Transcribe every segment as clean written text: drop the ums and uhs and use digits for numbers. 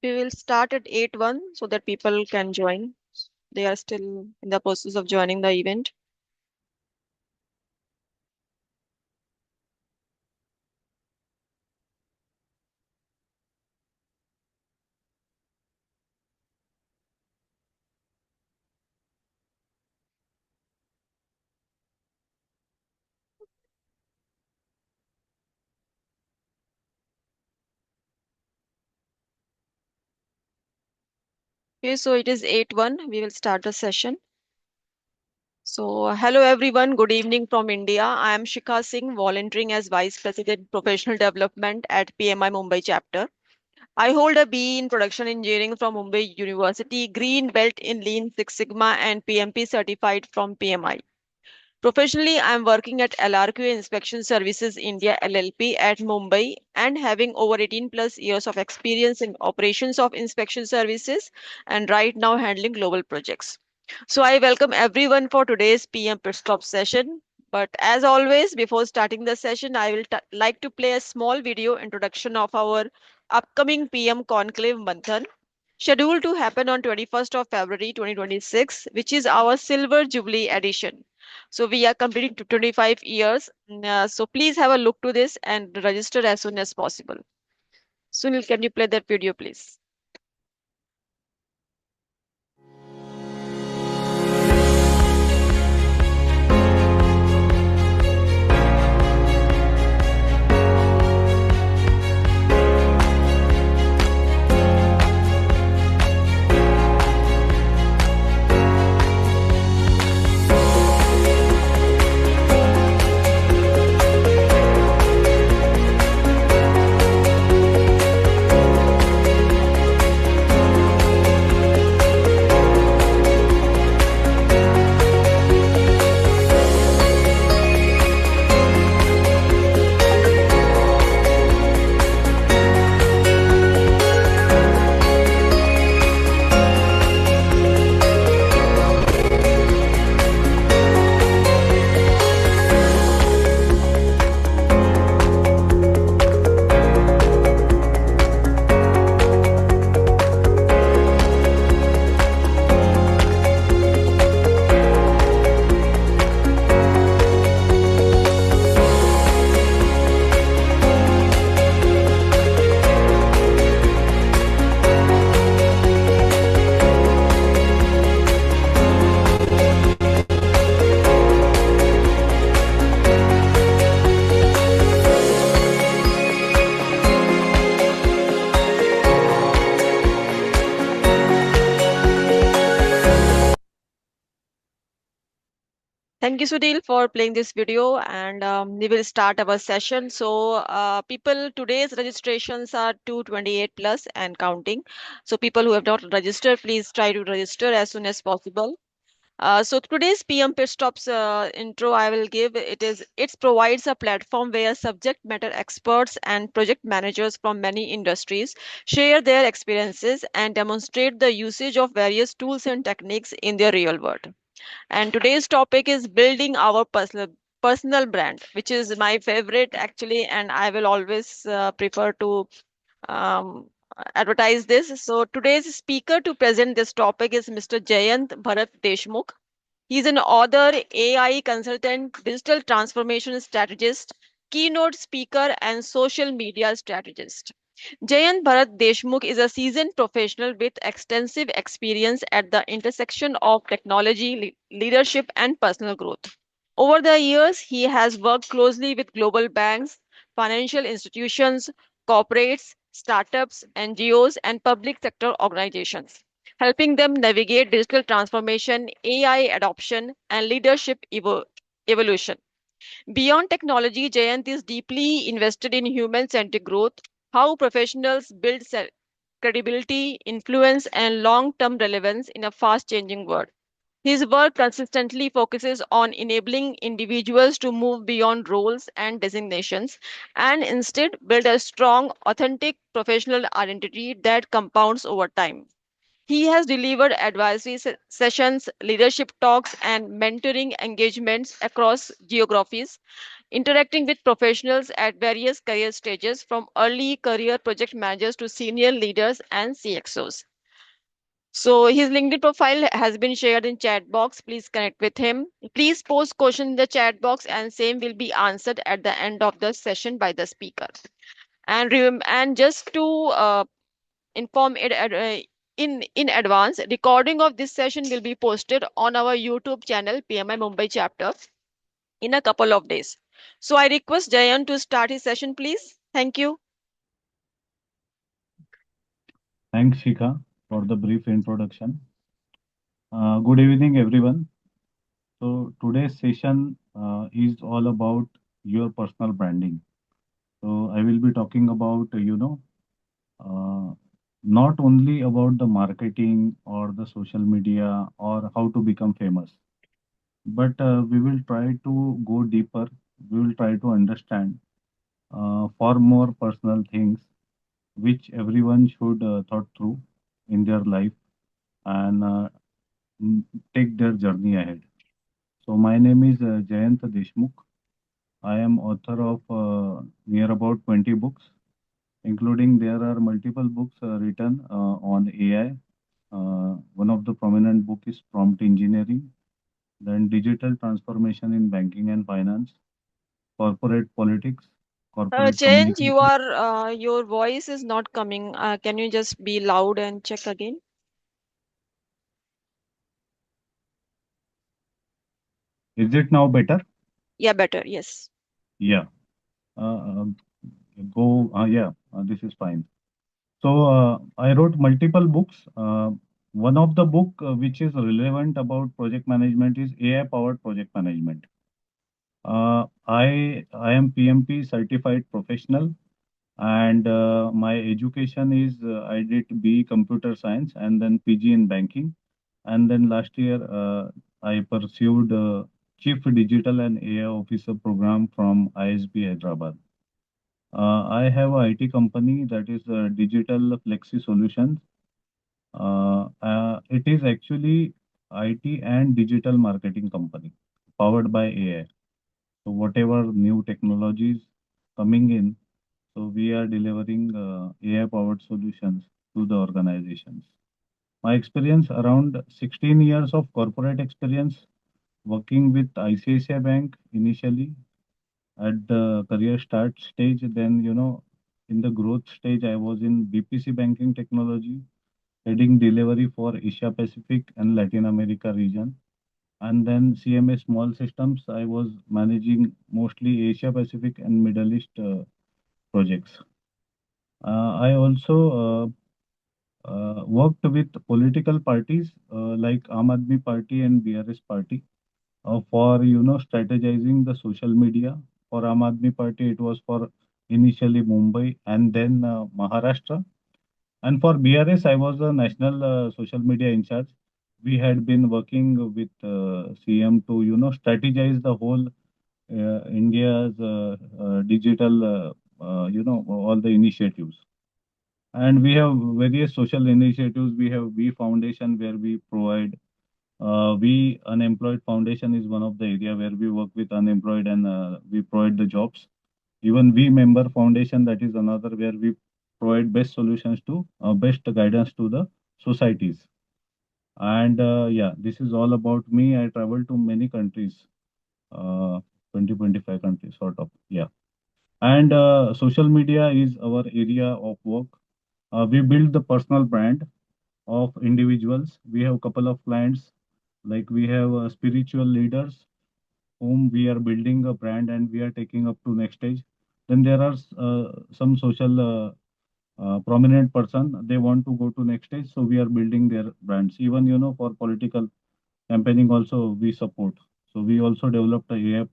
We will start at 8:01 so that people can join. They are still in the process of joining the event. Okay, so it is 8:01. We will start the session. So, hello everyone. Good evening from India. I am Shikha Singh, volunteering as Vice President Professional Development at PMI Mumbai Chapter. I hold a BE in Production Engineering from Mumbai University, Green Belt in Lean Six Sigma, and PMP certified from PMI. Professionally, I am working at LRQ Inspection Services India LLP at Mumbai and having over 18 plus years of experience in operations of inspection services and right now handling global projects. So I welcome everyone for today's PM Pitstop session. But as always, before starting the session, I will like to play a small video introduction of our upcoming PM Conclave Manthan, scheduled to happen on 21st of February 2026, which is our Silver Jubilee edition. So we are completing to 25 years. So please have a look to this and register as soon as possible. Sunil, can you play that video, please? Thank you, Sudhil, for playing this video, and we will start our session. So, people, today's registrations are 228 plus and counting. So, people who have not registered, please try to register as soon as possible. So today's PM Pitstop's intro I will give it provides a platform where subject matter experts and project managers from many industries share their experiences and demonstrate the usage of various tools and techniques in their real world. And today's topic is building our personal brand, which is my favorite actually, and I will always prefer to um, advertise this. So today's speaker to present this topic is Mr. Jayant Bharat Deshmukh. He's an author, AI consultant, digital transformation strategist, keynote speaker, and social media strategist. Jayant Bharat Deshmukh is a seasoned professional with extensive experience at the intersection of technology, leadership, and personal growth. Over the years, he has worked closely with global banks, financial institutions, corporates, startups, NGOs, and public sector organizations, helping them navigate digital transformation, AI adoption, and leadership evolution. Beyond technology, Jayant is deeply invested in human centric growth, how professionals build credibility, influence, and long term relevance in a fast changing world. His work consistently focuses on enabling individuals to move beyond roles and designations and instead build a strong, authentic professional identity that compounds over time. He has delivered advisory sessions, leadership talks, and mentoring engagements across geographies, interacting with professionals at various career stages from early career project managers to senior leaders and CXOs. So his LinkedIn profile has been shared in chat box. Please connect with him. Please post question in the chat box and same will be answered at the end of the session by the speaker. And just to inform it in advance, recording of this session will be posted on our YouTube channel PMI Mumbai Chapter in a couple of days. So I request Jayant to start his session, please. Thank you. Thanks, Shikha, for the brief introduction. Good evening, everyone. So, today's session is all about your personal branding. So, I will be talking about, uh, not only about the marketing or the social media or how to become famous, but we will try to go deeper. We will try to understand far more personal things which everyone should thought through in their life and mm, take their journey ahead. So my name is Jayant Deshmukh. I am author of near about 20 books, including there are multiple books written on AI. One of the prominent book is Prompt Engineering, then Digital Transformation in Banking and Finance, Corporate Politics, Corporate Jayant, Communication. your voice is not coming. Can you just be loud and check again? Is it now better? Yeah, better. Yes. Yeah. Uh, uh, yeah, this is fine. So I wrote multiple books. One of the book which is relevant about project management is AI powered project management. I am PMP certified professional, and my education is I did BE computer science and then PG in banking, and then last year I pursued Chief Digital and AI Officer program from ISB Hyderabad. I have a IT company that is Digital Flexi Solutions. It is actually IT and digital marketing company powered by AI. So whatever new technologies coming in, so we are delivering AI powered solutions to the organizations. My experience around 16 years of corporate experience working with ICICI Bank initially at the career start stage. Then, in the growth stage, I was in BPC banking technology heading delivery for Asia Pacific and Latin America region. And then CMA Small Systems, I was managing mostly Asia Pacific and Middle East projects. I also worked with political parties like Aam Aadmi Party and BRS Party for strategizing the social media. For Aam Aadmi Party, it was for initially Mumbai and then Maharashtra. And for BRS, I was a national social media in charge. We had been working with CM to, strategize the whole India's digital, all the initiatives. And we have various social initiatives. We have We Foundation where we provide. We Unemployed Foundation is one of the area where we work with unemployed and we provide the jobs. Even We Member Foundation, that is another where we provide best solutions to best guidance to the societies. And yeah, this is all about me. I travel to many countries, uh, 20, 25 countries, sort of. Yeah. And social media is our area of work. We build the personal brand of individuals. We have a couple of clients, like we have spiritual leaders whom we are building a brand and we are taking up to next stage. Then there are some social prominent person, they want to go to next stage, so we are building their brands. Even for political campaigning also we support. So we also developed a AI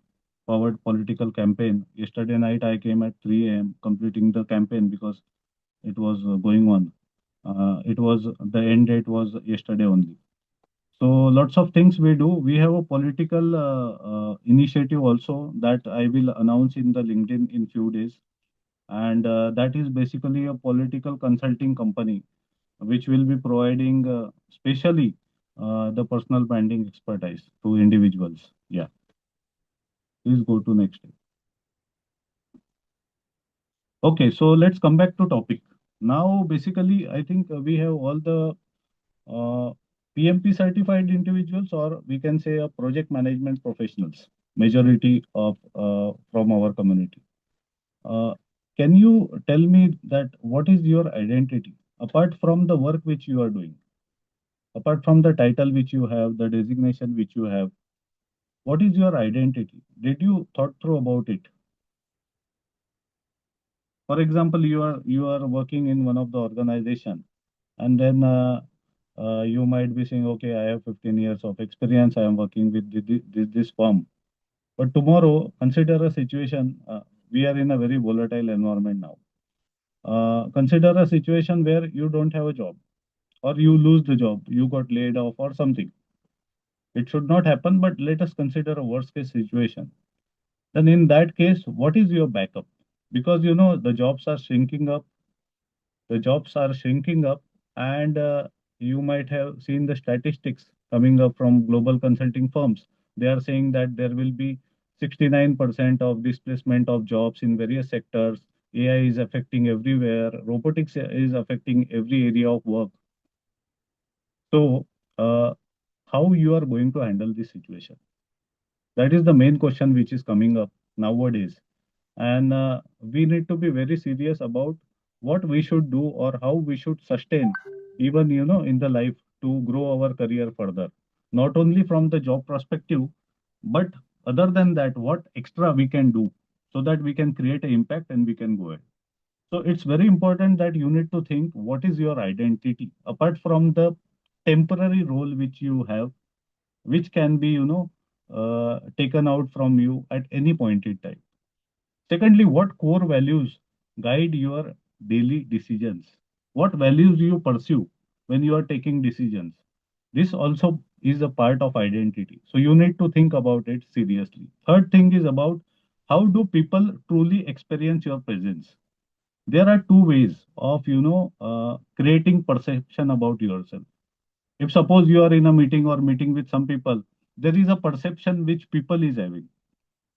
powered political campaign. Yesterday night I came at 3 a.m. completing the campaign because it was going on. It was the end date was yesterday only. So lots of things we do. We have a political initiative also that I will announce in the LinkedIn in few days, and that is basically a political consulting company which will be providing specially the personal branding expertise to individuals. Yeah, please go to next. Okay, so let's come back to topic. Now, basically, I think we have all the PMP certified individuals, or we can say project management professionals, majority of from our community. Uh, can you tell me that what is your identity apart from the work which you are doing, apart from the title which you have, the designation which you have? What is your identity? Did you thought through about it? For example, you are working in one of the organization, and then you might be saying, okay, I have 15 years of experience. I am working with this firm. But tomorrow, consider a situation. We are in a very volatile environment now. Consider a situation where you don't have a job, or you lose the job, you got laid off, or something. It should not happen, but let us consider a worst case situation. Then, in that case, what is your backup? Because the jobs are shrinking up, and you might have seen the statistics coming up from global consulting firms. They are saying that there will be 69% of displacement of jobs in various sectors. AI is affecting everywhere, robotics is affecting every area of work. So how you are going to handle this situation? That is the main question which is coming up nowadays. And we need to be very serious about what we should do or how we should sustain, even in the life, to grow our career further, not only from the job perspective, but other than that, what extra we can do so that we can create an impact and we can go ahead. So it's very important that you need to think what is your identity apart from the temporary role which you have, which can be taken out from you at any point in time. Secondly, what core values guide your daily decisions? What values you pursue when you are taking decisions? This also is a part of identity. So you need to think about it seriously. Third thing is about how do people truly experience your presence? There are two ways of creating perception about yourself. If suppose you are in a meeting or meeting with some people, there is a perception which people is having.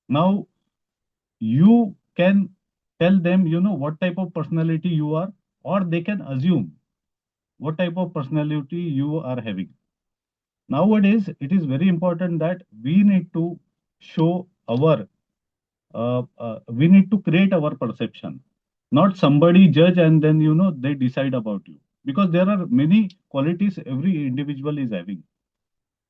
Now you can tell them what type of personality you are, or they can assume what type of personality you are having. Nowadays it is very important that we need to show our we need to create our perception, not somebody judge and then they decide about you, because there are many qualities every individual is having,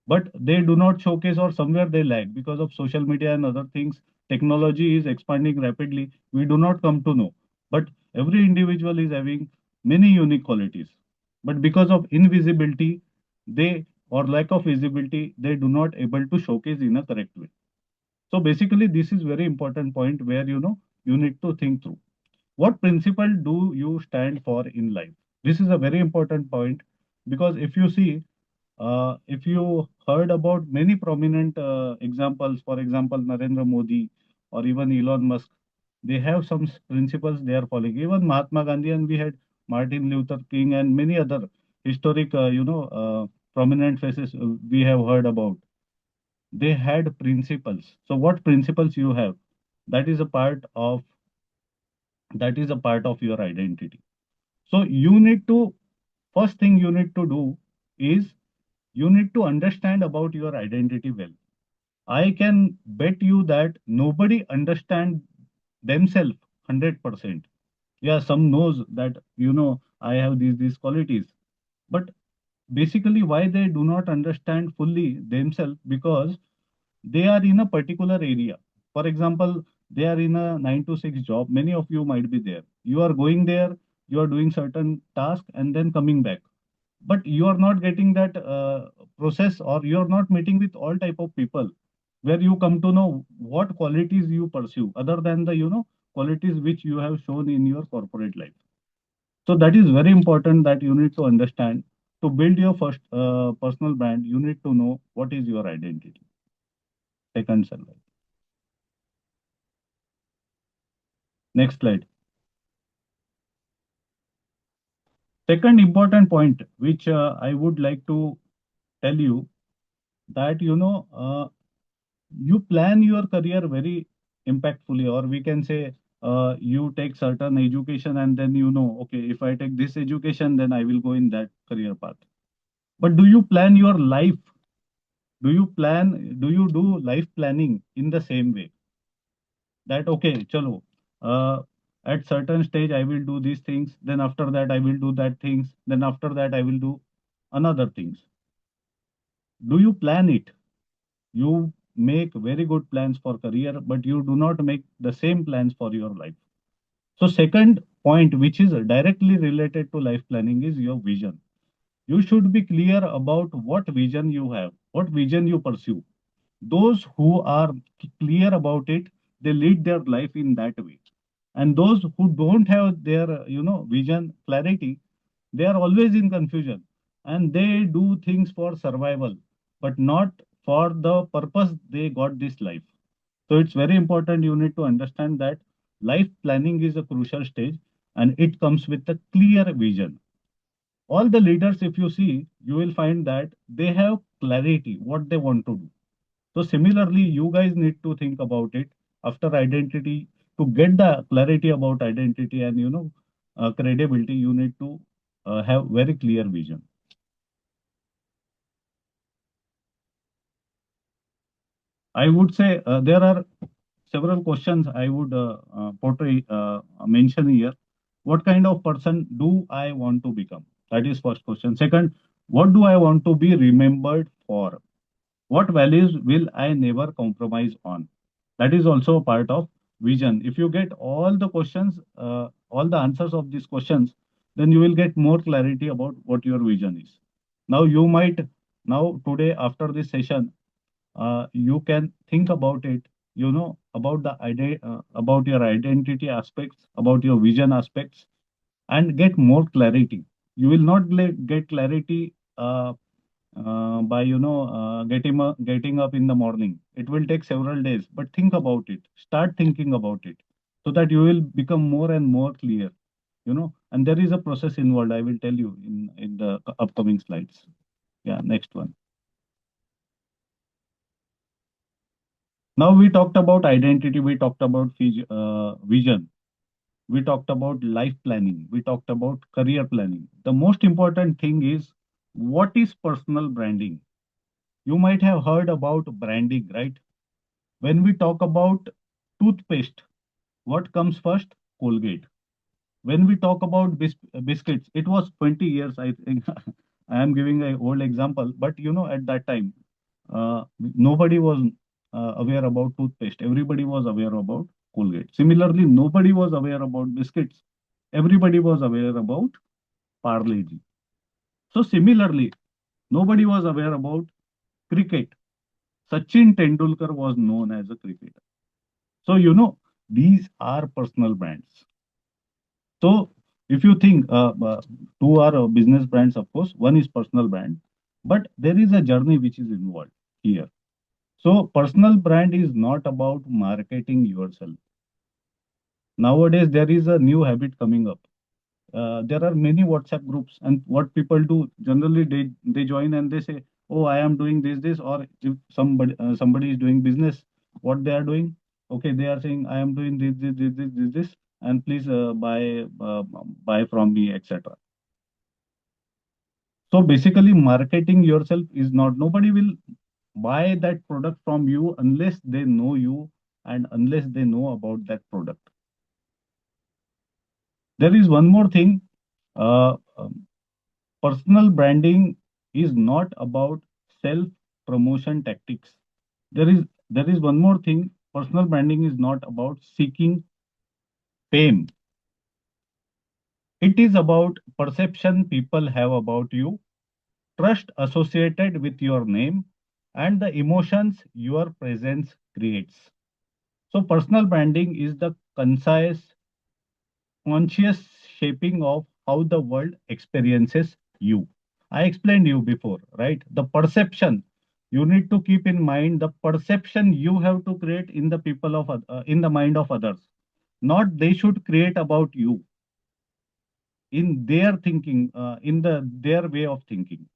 but they do not showcase, or somewhere they lag because of social media and other things. Technology is expanding rapidly, we do not come to know, but every individual is having many unique qualities, but because of invisibility, they or lack of visibility, they do not able to showcase in a correct way. So basically this is very important point where you need to think through what principle do you stand for in life. This is a very important point, because if you see, if you heard about many prominent examples, for example, Narendra Modi or even Elon Musk, they have some principles they are following. Even Mahatma Gandhi, and we had Martin Luther King and many other historic, prominent faces we have heard about. They had principles. So what principles you have? That is a part of your identity. So you need to first thing you need to do is you need to understand about your identity well. I can bet you that nobody understand themselves 100%. Yeah, some knows that I have these qualities, but basically why they do not understand fully themselves, because they are in a particular area. For example, they are in a 9 to 6 job. Many of you might be there. You are going there, you are doing certain task and then coming back, but you are not getting that process, or you are not meeting with all type of people where you come to know what qualities you pursue other than the qualities which you have shown in your corporate life. So that is very important that you need to understand. To build your first personal brand, you need to know what is your identity. Second slide. Next slide. Second important point which I would like to tell you, that you plan your career very impactfully, or we can say you take certain education and then okay, if I take this education, then I will go in that career path. But do you plan your life? Do you do life planning in the same way? That okay, chalo, uh, at certain stage I will do these things, then after that I will do that things, then after that I will do another things. Do you plan it? You make very good plans for career, but you do not make the same plans for your life. So second point, which is directly related to life planning, is your vision. You should be clear about what vision you have, what vision you pursue. Those who are clear about it, they lead their life in that way. And those who don't have their vision clarity, they are always in confusion, and they do things for survival, but not for the purpose they got this life. So it's very important, you need to understand that life planning is a crucial stage, and it comes with a clear vision. All the leaders, if you see, you will find that they have clarity what they want to do. So similarly, you guys need to think about it after identity. To get the clarity about identity and credibility, you need to have very clear vision. I would say there are several questions I would portray mention here. What kind of person do I want to become? That is first question. Second, what do I want to be remembered for? What values will I never compromise on? That is also a part of vision. If you get all the questions, all the answers of these questions, then you will get more clarity about what your vision is. Now you might, now today after this session, you can think about it, about about your identity aspects, about your vision aspects, and get more clarity. You will not get clarity by getting up in the morning. It will take several days, but think about it. Start thinking about it, so that you will become more and more clear. And there is a process involved. I will tell you in the upcoming slides. Yeah, next one. Now we talked about identity. We talked about vision. We talked about life planning. We talked about career planning. The most important thing is, what is personal branding? You might have heard about branding, right? When we talk about toothpaste, what comes first? Colgate. When we talk about biscuits, it was 20 years, I think. I am giving a old example, but at that time, nobody was aware about toothpaste. Everybody was aware about Colgate. Similarly, nobody was aware about biscuits. Everybody was aware about Parle-G. So similarly, nobody was aware about cricket. Sachin Tendulkar was known as a cricketer. So, these are personal brands. So, if you think two are business brands, of course, one is personal brand, but there is a journey which is involved here. So, personal brand is not about marketing yourself. Nowadays, there is a new habit coming up. There are many WhatsApp groups, and what people do generally, they join and they say, "Oh, I am doing this," or if somebody is doing business, what they are doing? Okay, they are saying, "I am doing this, and please buy from me, etc." So basically, marketing yourself is not. Nobody will buy that product from you unless they know you and unless they know about that product. There is one more thing. Uh, um, Personal branding is not about self promotion tactics. There is one more thing. Personal branding is not about seeking fame. It is about perception people have about you, trust associated with your name, and the emotions your presence creates. So personal branding is the concise, conscious shaping of how the world experiences you. I explained you before, right? The perception, you need to keep in mind the perception you have to create in the in the mind of others. Not they should create about you in their thinking, in their way of thinking.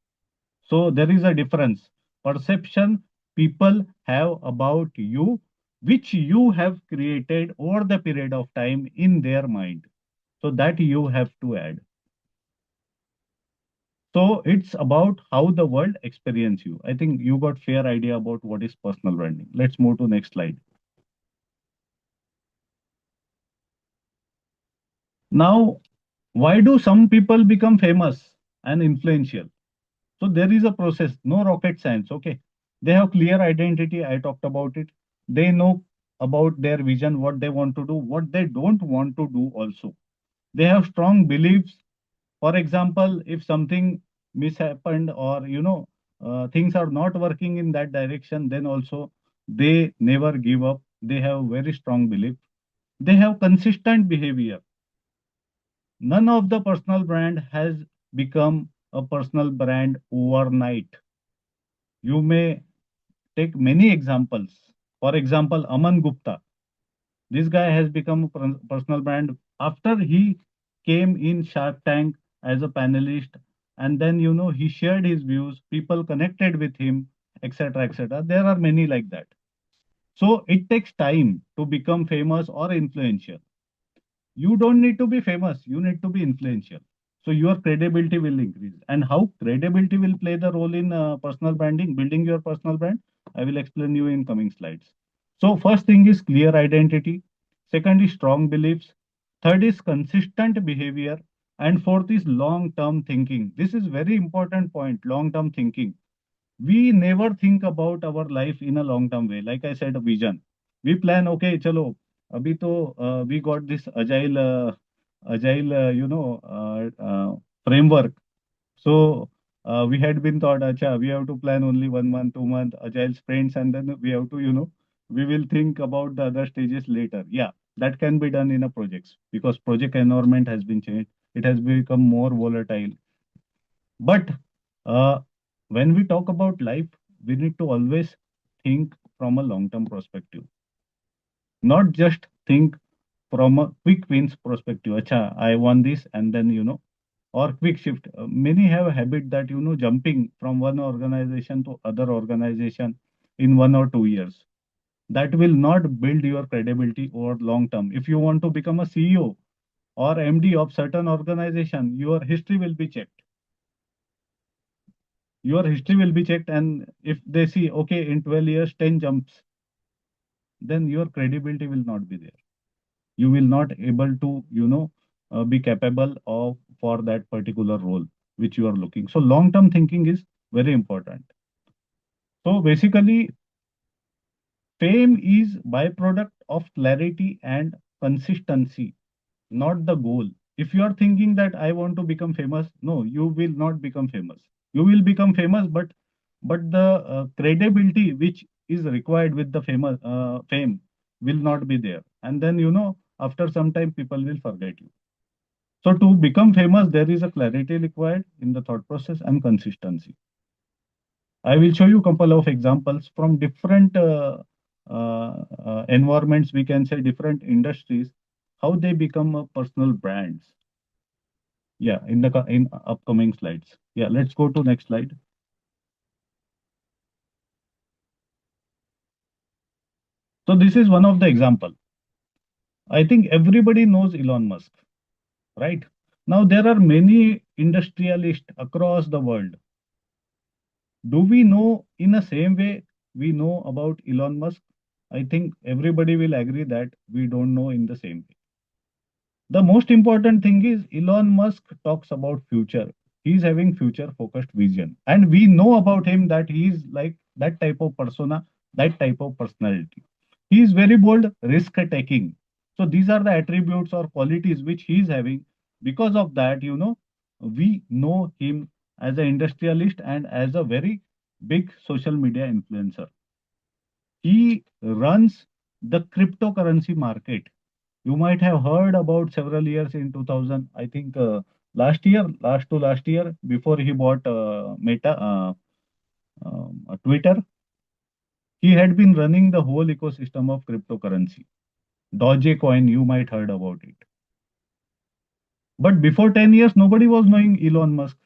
So there is a difference. Perception people have about you, which you have created over the period of time in their mind. So that you have to add. So it's about how the world experience you. I think you got fair idea about what is personal branding. Let's move to next slide. Now, why do some people become famous and influential? So there is a process, no rocket science. Okay, they have clear identity. I talked about it. They know about their vision, what they want to do, what they don't want to do. Also, they have strong beliefs. For example, if something mishappened or things are not working in that direction, then also they never give up. They have very strong belief. They have consistent behavior. None of the personal brand has become a personal brand overnight. You may take many examples. For example, Aman Gupta. This guy has become a personal brand after he came in Shark Tank as a panelist, and then he shared his views. People connected with him, etc., etc. There are many like that. So it takes time to become famous or influential. You don't need to be famous, you need to be influential. So your credibility will increase. And how credibility will play the role in personal branding, building your personal brand, I will explain you in coming slides. So first thing is clear identity, second is strong beliefs, third is consistent behavior, and fourth is long term thinking. This is very important point, long term thinking. We never think about our life in a long term way. Like I said, a vision. We plan, okay, chalo, abhi to we got this agile framework. So we had been thought, acha, we have to plan only 1 month, 2 month agile sprints, and then we have to, we will think about the other stages later. Yeah, that can be done in a projects because project environment has been changed. It has become more volatile. But uh, when we talk about life, we need to always think from a long-term perspective, not just think from a quick wins perspective. Acha, I won this, and then or quick shift. Many have a habit that jumping from one organization to other organization in 1 or 2 years. That will not build your credibility over long term. If you want to become a CEO or MD of certain organization, your history will be checked. Your history will be checked, and if they see, okay, in 12 years 10 jumps, then your credibility will not be there. You will not able to be capable of for that particular role which you are looking. So long term thinking is very important. So basically, fame is byproduct of clarity and consistency, not the goal. If you are thinking that I want to become famous, no, you will not become famous. You will become famous, but the credibility which is required with the fame will not be there. And then after some time people will forget you. So to become famous, there is a clarity required in the thought process and consistency. I will show you a couple of examples from different environments. We can say different industries, how they become a personal brands. Yeah, in the in upcoming slides. Yeah, let's go to next slide. So this is one of the example. I think everybody knows Elon Musk, right? Now there are many industrialists across the world. Do we know in the same way we know about Elon Musk? I think everybody will agree that we don't know in the same way. The most important thing is Elon Musk talks about future. He's having future focused vision. And we know about him that he's like that type of persona, that type of personality. He is very bold, risk taking. So these are the attributes or qualities which he is having. Because of that, we know him as an industrialist and as a very big social media influencer. He runs the cryptocurrency market. You might have heard about several years in 2000, I think last year, before he bought Twitter, he had been running the whole ecosystem of cryptocurrency. Dogecoin, you might heard about it. But before 10 years, nobody was knowing Elon Musk.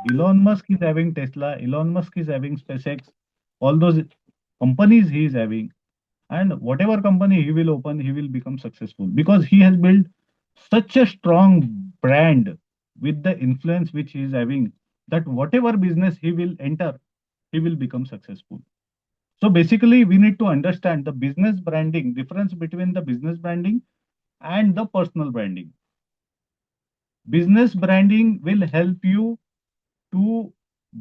Elon Musk is having Tesla, Elon Musk is having SpaceX, all those companies he is having. and whatever company he will open, he will become successful because he has built such a strong brand with the influence which he is having, that whatever business he will enter, he will become successful. So basically, we need to understand the business branding, difference between the business branding and the personal branding. Business branding will help you to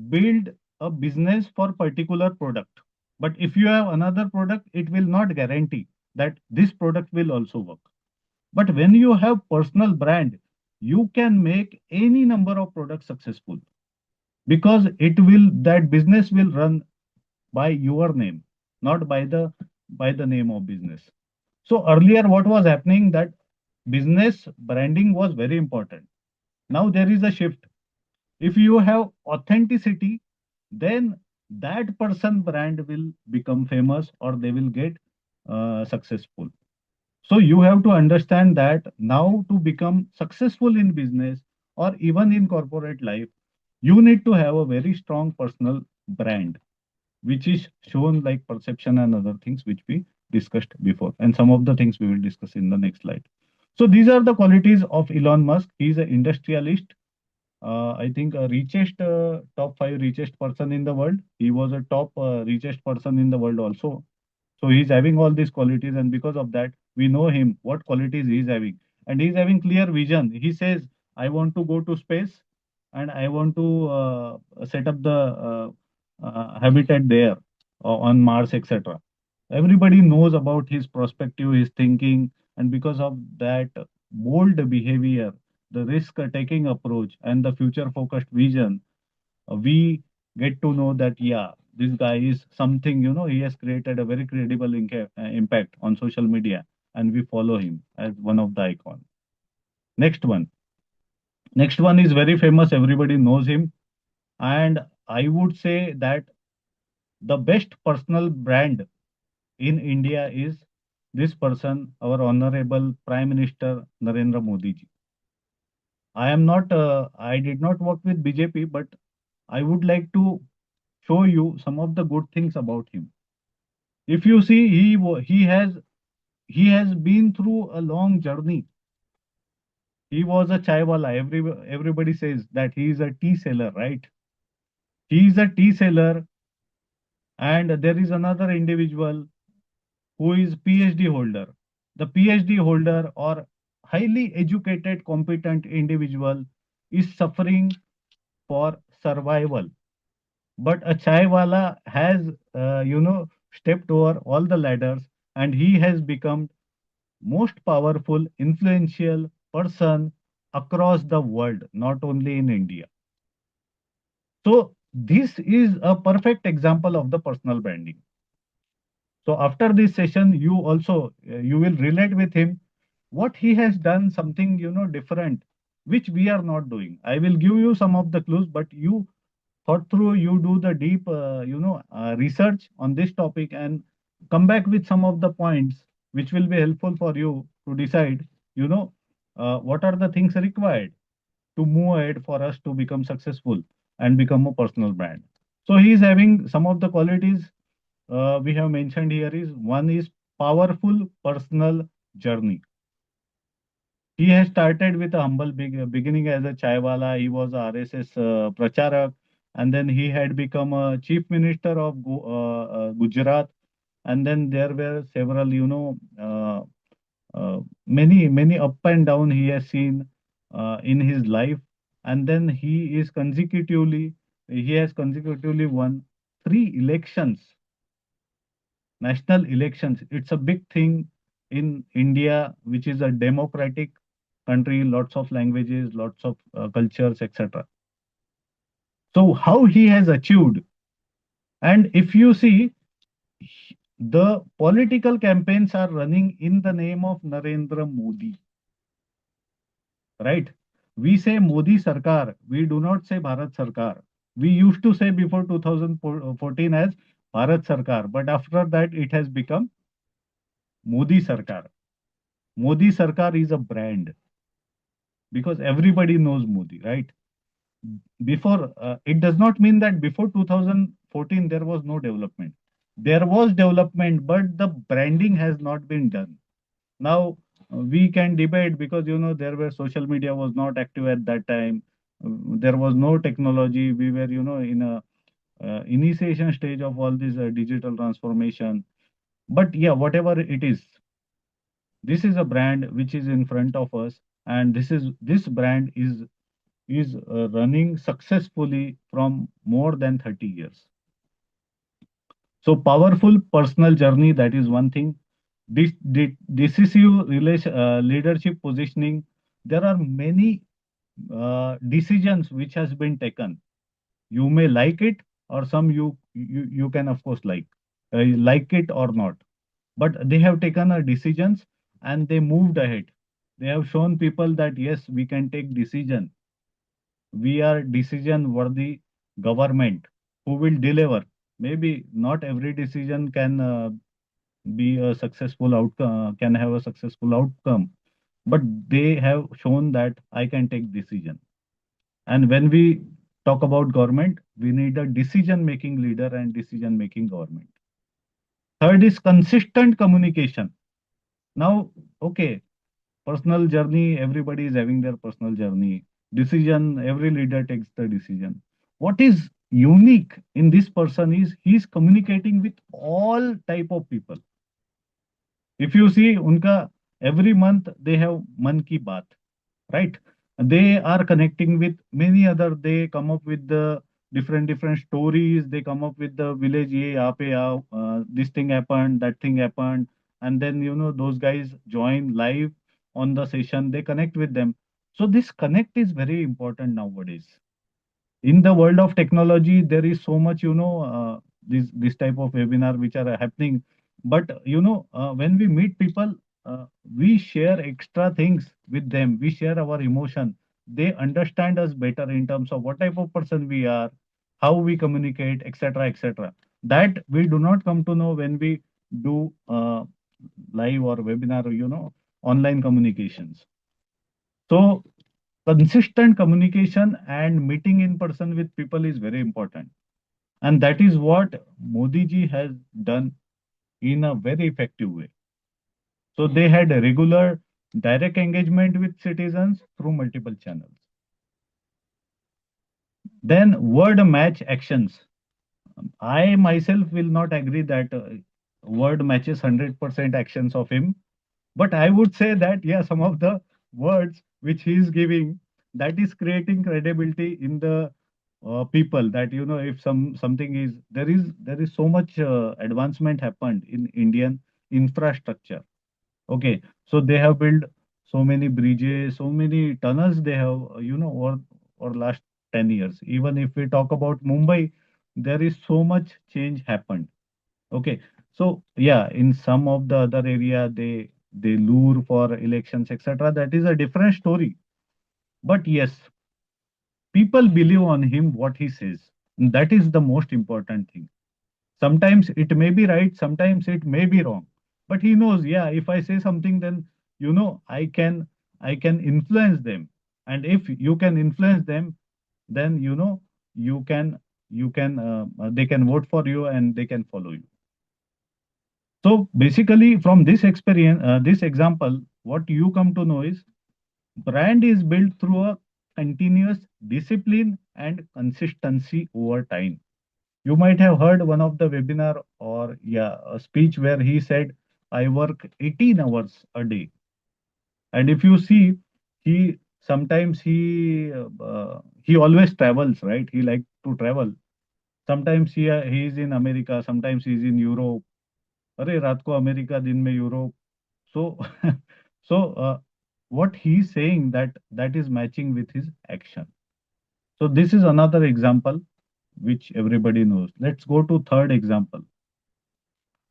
build a business for particular product. But if you have another product, it will not guarantee that this product will also work. But when you have personal brand, you can make any number of products successful because it will, that business will run by your name, not by the name of business. So earlier, what was happening, that business branding was very important. Now there is a shift. If you have authenticity, then that person brand will become famous or they will get successful. So you have to understand that now to become successful in business or even in corporate life, you need to have a very strong personal brand, which is shown like perception and other things which we discussed before. And some of the things we will discuss in the next slide. So these are the qualities of Elon Musk. He is an industrialist. I think richest top five richest person in the world. He was a top richest person in the world also. So he's having all these qualities, and because of that, we know him what qualities he's having, and he's having clear vision. He says, "I want to go to space, and I want to set up the habitat there on Mars, etc." Everybody knows about his perspective, his thinking, and because of that bold behavior, the risk-taking approach, and the future-focused vision, we get to know that yeah, this guy is something. He has created a very credible impact on social media, and we follow him as one of the icon. Next one. Next one is very famous. Everybody knows him, and I would say that the best personal brand in India is this person, our honorable Prime Minister Narendra Modi ji. I did not work with BJP, but I would like to show you some of the good things about him. If you see, he has been through a long journey. He was a chai wala. Everybody says that he is a tea seller, right? He is a tea seller, and there is another individual who is PhD holder. The PhD holder or highly educated, competent individual is suffering for survival. But a chai wala has, stepped over all the ladders, and he has become most powerful, influential person across the world, not only in India. So this is a perfect example of the personal branding. So after this session, you also you will relate with him what he has done something different, which we are not doing. I will give you some of the clues, but you thought through, you do the deep research on this topic and come back with some of the points which will be helpful for you to decide what are the things required to move ahead for us to become successful and become a personal brand. So he is having some of the qualities we have mentioned here. Is one is powerful personal journey. He has started with a humble beginning as a chai wala. He was a RSS pracharak, and then he had become a chief minister of Gujarat. And then there were several, many up and down he has seen in his life. And then he has consecutively won three elections, national elections. It's a big thing in India, which is a democratic country, lots of languages, lots of cultures, etc. So how he has achieved, and if you see, the political campaigns are running in the name of Narendra Modi, right? We say Modi Sarkar, we do not say Bharat Sarkar. We used to say before 2014 as Bharat Sarkar, but after that it has become Modi Sarkar. Modi Sarkar is a brand because everybody knows Modi, right? Before, it does not mean that before 2014 there was no development. There was development, but the branding has not been done. Now we can debate because there were social media was not active at that time. There was no technology. We were in a initiation stage of all this digital transformation. But yeah, whatever it is, this is a brand which is in front of us, and this brand is running successfully from more than 30 years. So powerful personal journey, that is one thing. Decisive leadership positioning. There are many decisions which has been taken. You may like it, or some you can of course like it or not. But they have taken a decisions and they moved ahead. They have shown people that yes, we can take decision. We are decision worthy government who will deliver. Maybe not every decision can be a successful outcome, can have a successful outcome, but they have shown that I can take decision. And when we talk about government, we need a decision making leader and decision making government. Third is consistent communication. Now, okay, personal journey, everybody is having their personal journey. Decision, every leader takes the decision. What is unique in this person is he's communicating with all type of people. If you see unka, every month they have man ki baat, right? They are connecting with many other. They come up with the different stories. They come up with the village, ye yahan pe this thing happened, that thing happened, and then those guys join live on the session. They connect with them. So this connect is very important nowadays. In the world of technology, there is so much this type of webinar which are happening. But when we meet people, we share extra things with them. We share our emotion. They understand us better in terms of what type of person we are, how we communicate, etc., etc. That we do not come to know when we do live or webinar, online communications. So consistent communication and meeting in person with people is very important. And that is what Modi ji has done in a very effective way. So they had a regular direct engagement with citizens through multiple channels. Then word match actions. I myself will not agree that word matches 100% actions of him. But I would say that, yeah, some of the words which he is giving, that is creating credibility in the people, that if something is there is so much advancement happened in Indian infrastructure. Okay, so they have built so many bridges, so many tunnels they have, over last 10 years. Even if we talk about Mumbai, there is so much change happened. Okay, so yeah, in some of the other area, they lure for elections, etc. That is a different story. But yes, people believe on him what he says. And that is the most important thing. Sometimes it may be right, sometimes it may be wrong. But he knows, yeah, if I say something, then I can influence them. And if you can influence them, then you can they can vote for you and they can follow you. So basically, from this experience, this example, what you come to know is brand is built through a continuous discipline and consistency over time. You might have heard one of the webinar or yeah, a speech where he said, "I work 18 hours a day." And if you see, he sometimes he always travels, right? He like to travel. Sometimes he is in America, sometimes he is in Europe. अरे रात को America दिन में Europe. So so what he's saying, that is matching with his action. So this is another example which everybody knows. Let's go to third example.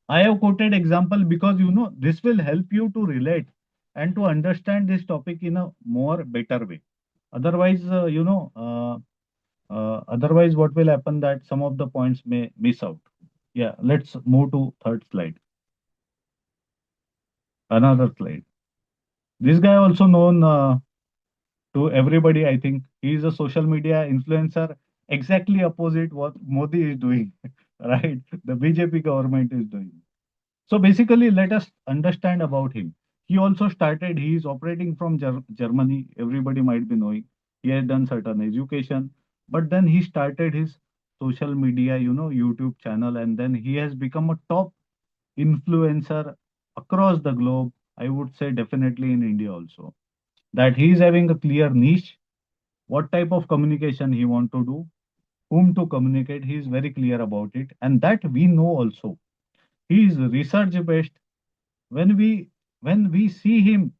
I have quoted example because this will help you to relate and to understand this topic in a more better way. Otherwise, otherwise what will happen that some of the points may miss out. Yeah, let's move to third slide. Another slide. This guy also known to everybody. I think he is a social media influencer, exactly opposite what Modi is doing. right? The BJP government is doing. So basically, let us understand about him. He also started, he is operating from Germany. Everybody might be knowing. He has done certain education, but then he started his social media, YouTube channel, and then he has become a top influencer across the globe. I would say definitely in India also. That he is having a clear niche, what type of communication he want to do, whom to communicate. He is very clear about it, and that we know also. He is research based. When we see him,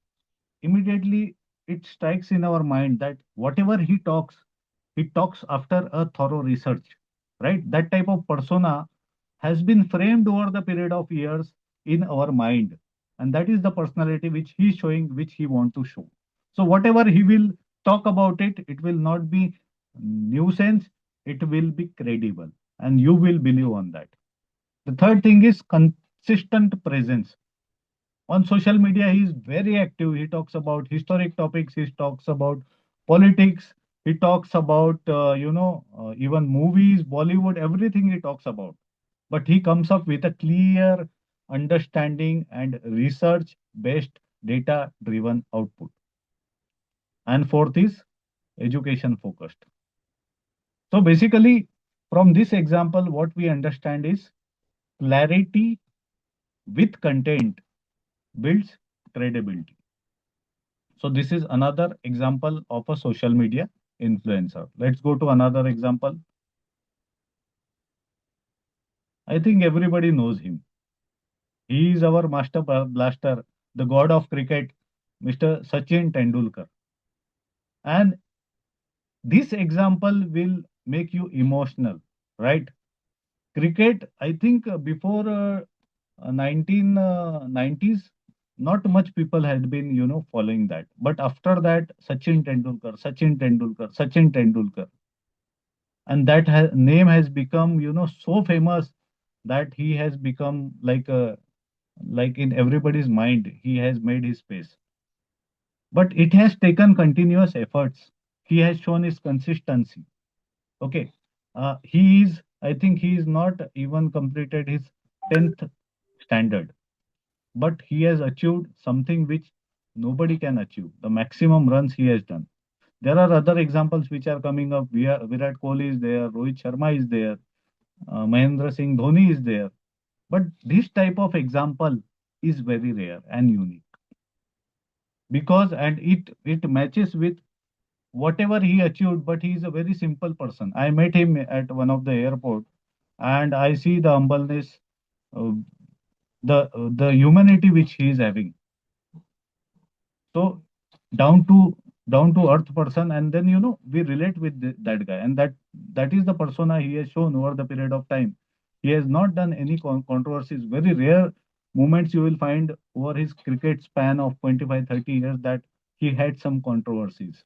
immediately it strikes in our mind that whatever he talks after a thorough research, right? That type of persona has been framed over the period of years in our mind, and that is the personality which he is showing, which he want to show. So whatever he will talk about it, it will not be nuisance, it will be credible, and you will believe on that. The third thing is consistent presence on social media. He is very active. He talks about historic topics, he talks about politics, he talks about even movies, Bollywood, everything he talks about. But he comes up with a clear understanding and research based data driven output. And fourth is education focused. So basically, from this example, what we understand is clarity with content builds credibility. So this is another example of a social media influencer. Let's go to another example. I think everybody knows him. He is our master blaster, the god of cricket, Mr. Sachin Tendulkar. And this example will make you emotional, right? Cricket, I think before 1990s, not much people had been, following that. But after that, Sachin Tendulkar, Sachin Tendulkar, Sachin Tendulkar, and that name has become so famous that he has become like in everybody's mind. He has made his space, but it has taken continuous efforts. He has shown his consistency. Okay. He is, I think he is not even completed his 10th standard, but he has achieved something which nobody can achieve, the maximum runs he has done. There are other examples which are coming up. Virat Kohli is there, Rohit Sharma is there, Mahendra Singh Dhoni is there. But this type of example is very rare and unique because and it matches with whatever he achieved. But he is a very simple person. I met him at one of the airport, and I see the humbleness, uh, the humanity which he is having. So down to down to earth person, and then we relate with that guy, and that is the persona he has shown over the period of time. He has not done any controversies. Very rare moments you will find over his cricket span of 25 30 years that he had some controversies.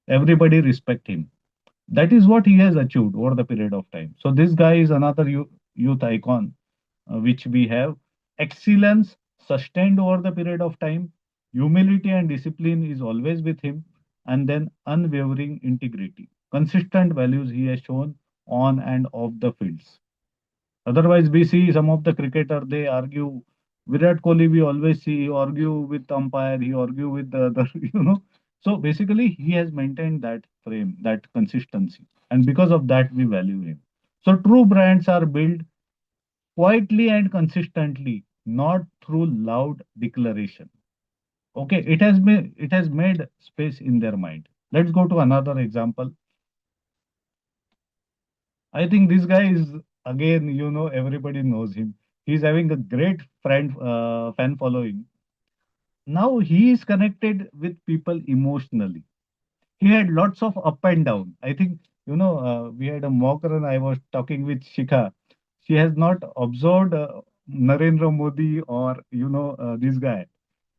Everybody respect him. That is what he has achieved over the period of time. So this guy is another youth icon, which we have. Excellence sustained over the period of time. Humility and discipline is always with him. And then unwavering integrity. Consistent values he has shown on and off the fields. Otherwise, we see some of the cricketer, they argue. Virat Kohli, we always see he argue with umpire, he argue with the other, So basically, he has maintained that frame, that consistency. And because of that, we value him. So true brands are built quietly and consistently, not through loud declaration. Okay, it has made space in their mind. Let's go to another example. I think this guy is again, everybody knows him. He's having a great fan following. Now he is connected with people emotionally. He had lots of up and down. I think, we had a mock run. I was talking with Shikha. She has not observed Narendra Modi or, this guy,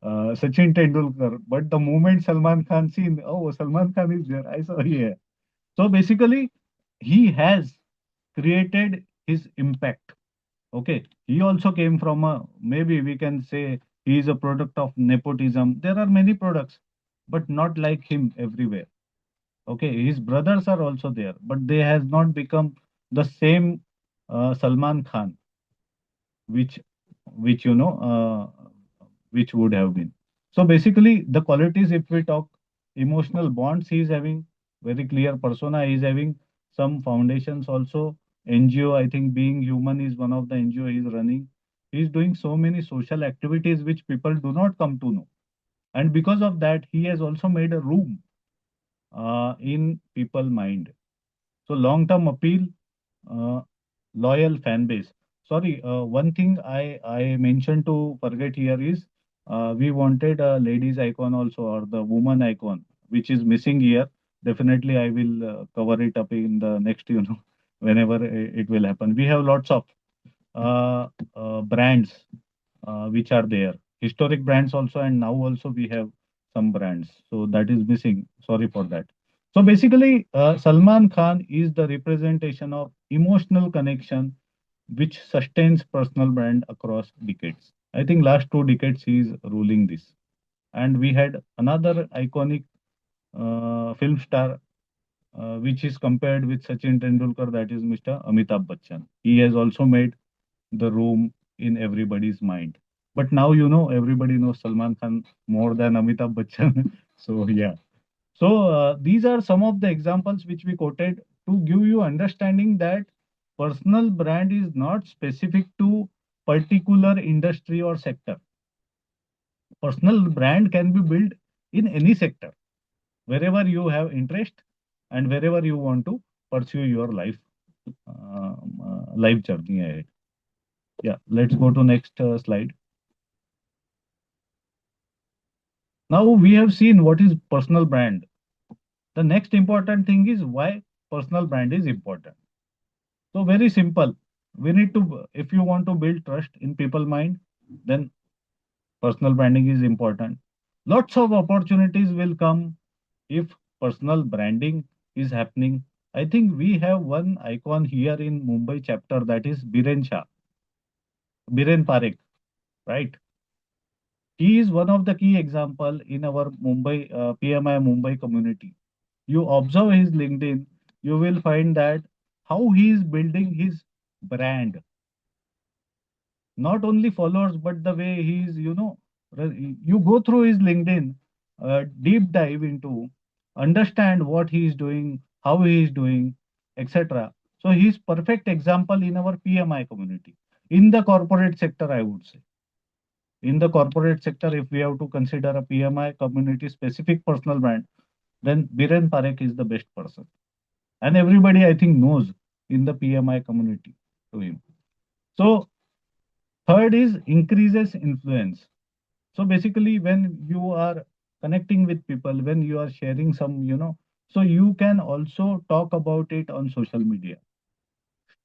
Sachin Tendulkar. But the moment Salman Khan seen, oh, Salman Khan is there. I saw here. So basically, he has created his impact. Okay. He also came from a, maybe we can say he is a product of nepotism. There are many products, but not like him everywhere. Okay, his brothers are also there, but they has not become the same Salman Khan, which which which would have been. So basically, the qualities, if we talk emotional bonds, he is having very clear persona. He is having some foundations also. NGO, I think, being human is one of the NGO he is running. He is doing so many social activities which people do not come to know, and because of that, he has also made a room in people mind. So long-term appeal, uh, loyal fan base. Sorry, one thing I mentioned to forget here is we wanted a ladies icon also, or the woman icon, which is missing here. Definitely, I will cover it up in the next, whenever it will happen. We have lots of uh, brands which are there, historic brands also, and now also we have some brands. So that is missing. Sorry for that. So basically, Salman Khan is the representation of emotional connection which sustains personal brand across decades. I think last 2 decades he is ruling this. And we had another iconic film star which is compared with Sachin Tendulkar, that is Mr. Amitabh Bachchan. He has also made the room in everybody's mind. But now everybody knows Salman Khan more than Amitabh Bachchan. So yeah. So these are some of the examples which we quoted to give you understanding that personal brand is not specific to particular industry or sector. Personal brand can be built in any sector, wherever you have interest and wherever you want to pursue your life journey ahead. Yeah, let's go to next slide. Now we have seen what is personal brand. The next important thing is why personal brand is important. So very simple. We need to, if you want to build trust in people mind, then personal branding is important. Lots of opportunities will come if personal branding is happening. I think we have one icon here in Mumbai chapter, that is Biren Parekh, right? He is one of the key example in our Mumbai PMI Mumbai community. You observe his LinkedIn, you will find that how he is building his brand, not only followers, but the way he is, you go through his LinkedIn, deep dive into, understand what he is doing, how he is doing, etc. So he is perfect example in our PMI community. In the corporate sector, I would say. In the corporate sector, if we have to consider a PMI community specific personal brand, then Biren Parekh is the best person. And everybody, I think, knows in the PMI community to him. So third is increases influence. So basically, when you are connecting with people, when you are sharing some, so you can also talk about it on social media.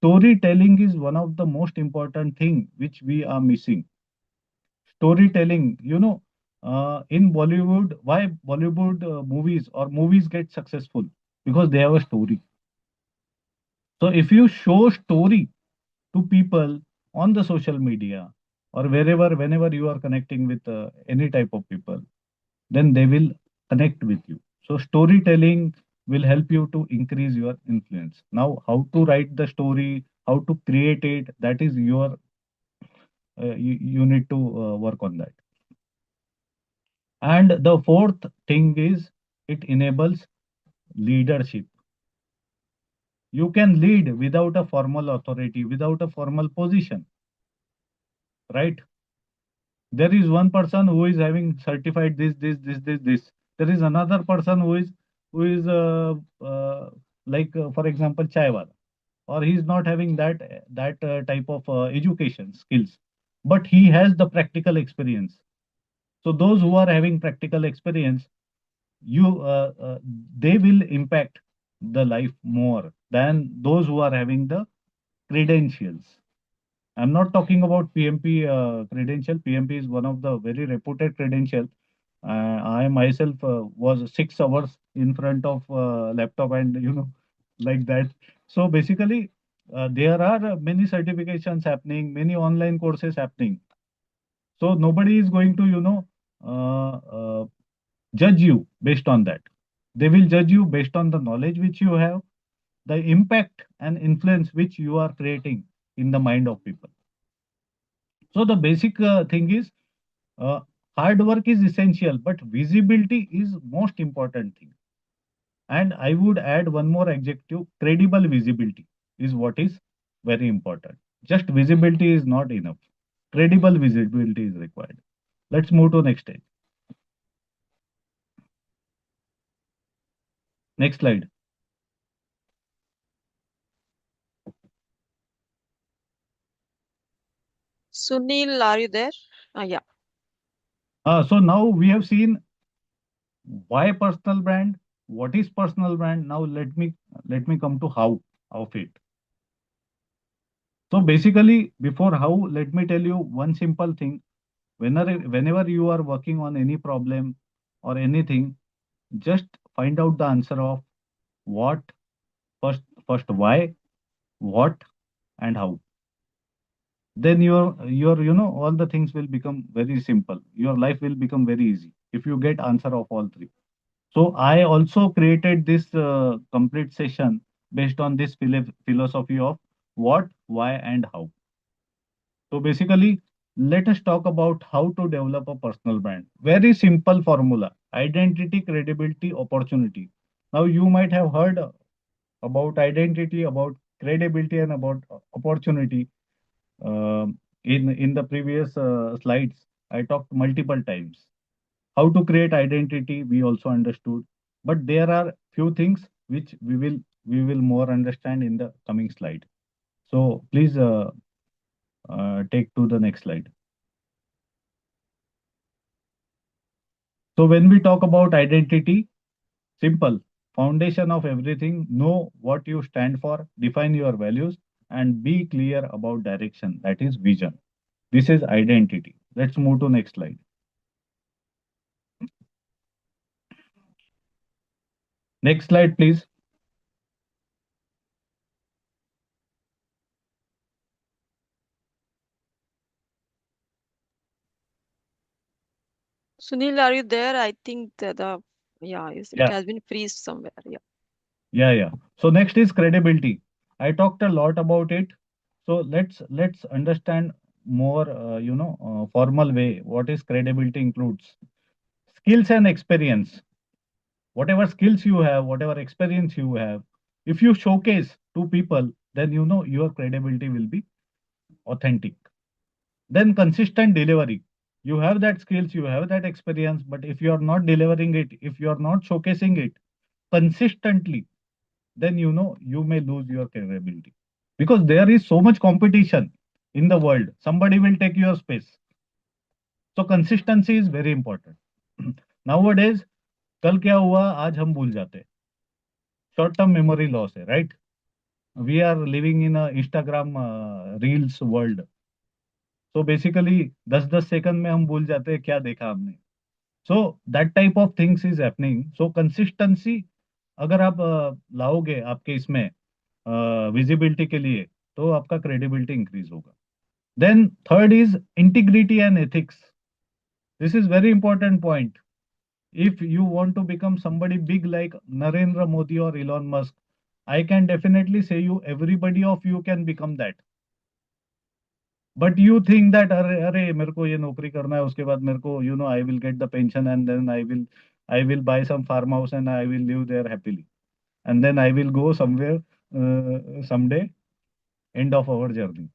Storytelling is one of the most important thing which we are missing. Storytelling, in Bollywood, why Bollywood movies or movies get successful? Because they have a story. So if you show story to people on the social media or wherever, whenever you are connecting with any type of people, then they will connect with you. So storytelling will help you to increase your influence. Now, how to write the story, how to create it, that is you need to work on that. And the fourth thing is it enables leadership. You can lead without a formal authority, without a formal position, right? There is one person who is having certified this. There is another person who is like for example chai wala, or he is not having that type of education skills, but he has the practical experience. So those who are having practical experience, you they will impact the life more than those who are having the credentials. I'm not talking about PMP credential. PMP is one of the very reputed credential. I myself was 6 hours in front of laptop and like that. So basically, there are many certifications happening, many online courses happening. So nobody is going to uh, uh, judge you based on that. They will judge you based on the knowledge which you have, the impact and influence which you are creating. in the mind of people. So the basic thing is, uh, hard work is essential, but visibility is most important thing. And I would add one more adjective: credible visibility is what is very important. Just visibility is not enough. Credible visibility is required. Let's move to next stage. Next slide. Sunil, are you there? Yeah. So now we have seen why personal brand, what is personal brand. Now let me come to how of it. So basically, before how, let me tell you one simple thing. Whenever you are working on any problem or anything, just find out the answer of what first why, what, and how. Then your all the things will become very simple. Your life will become very easy if you get answer of all three. So I also created this complete session based on this philosophy of what, why, and how. So basically, let us talk about how to develop a personal brand. Very simple formula: identity, credibility, opportunity. Now you might have heard about identity, about credibility, and about opportunity. In the previous slides, I talked multiple times. How to create identity, we also understood, but there are few things which we will more understand in the coming slide. So please take to the next slide. So when we talk about identity, simple: foundation of everything. Know what you stand for, define your values, and be clear about direction. That is vision. This is identity. Let's move to next slide. Next slide, please. Sunil, are you there? I think the yeah, it Yeah, has been freeze somewhere. Yeah. yeah. So next is credibility. I talked a lot about it. So let's understand more, formal way. What is credibility includes skills and experience. Whatever skills you have, whatever experience you have, if you showcase to people, then your credibility will be authentic. Then consistent delivery. You have that skills, you have that experience, but if you are not delivering it, if you are not showcasing it consistently, then you may lose your credibility, because there is so much competition in the world. Somebody will take your space. So consistency is very important. Nowadays, कल क्या हुआ आज हम भूल जाते हैं. Short term memory loss है, right? We are living in a Instagram reels world. So basically 10-10 second में हम भूल जाते हैं क्या देखा हमने. So that type of things is happening. So consistency अगर आप लाओगे आपके इसमें विजिबिलिटी के लिए, तो आपका क्रेडिबिलिटी इंक्रीज होगा. Then third is integrity and ethics. This is very important point. If you want to become somebody big like Narendra Modi or Elon Musk, I can definitely say you everybody of you can become that. But you think that अरे अरे मेरे को ये नौकरी करना है, उसके बाद मेरे को I will get the pension and then I will buy some farmhouse and I will live there happily, and then I will go somewhere someday, end of our journey.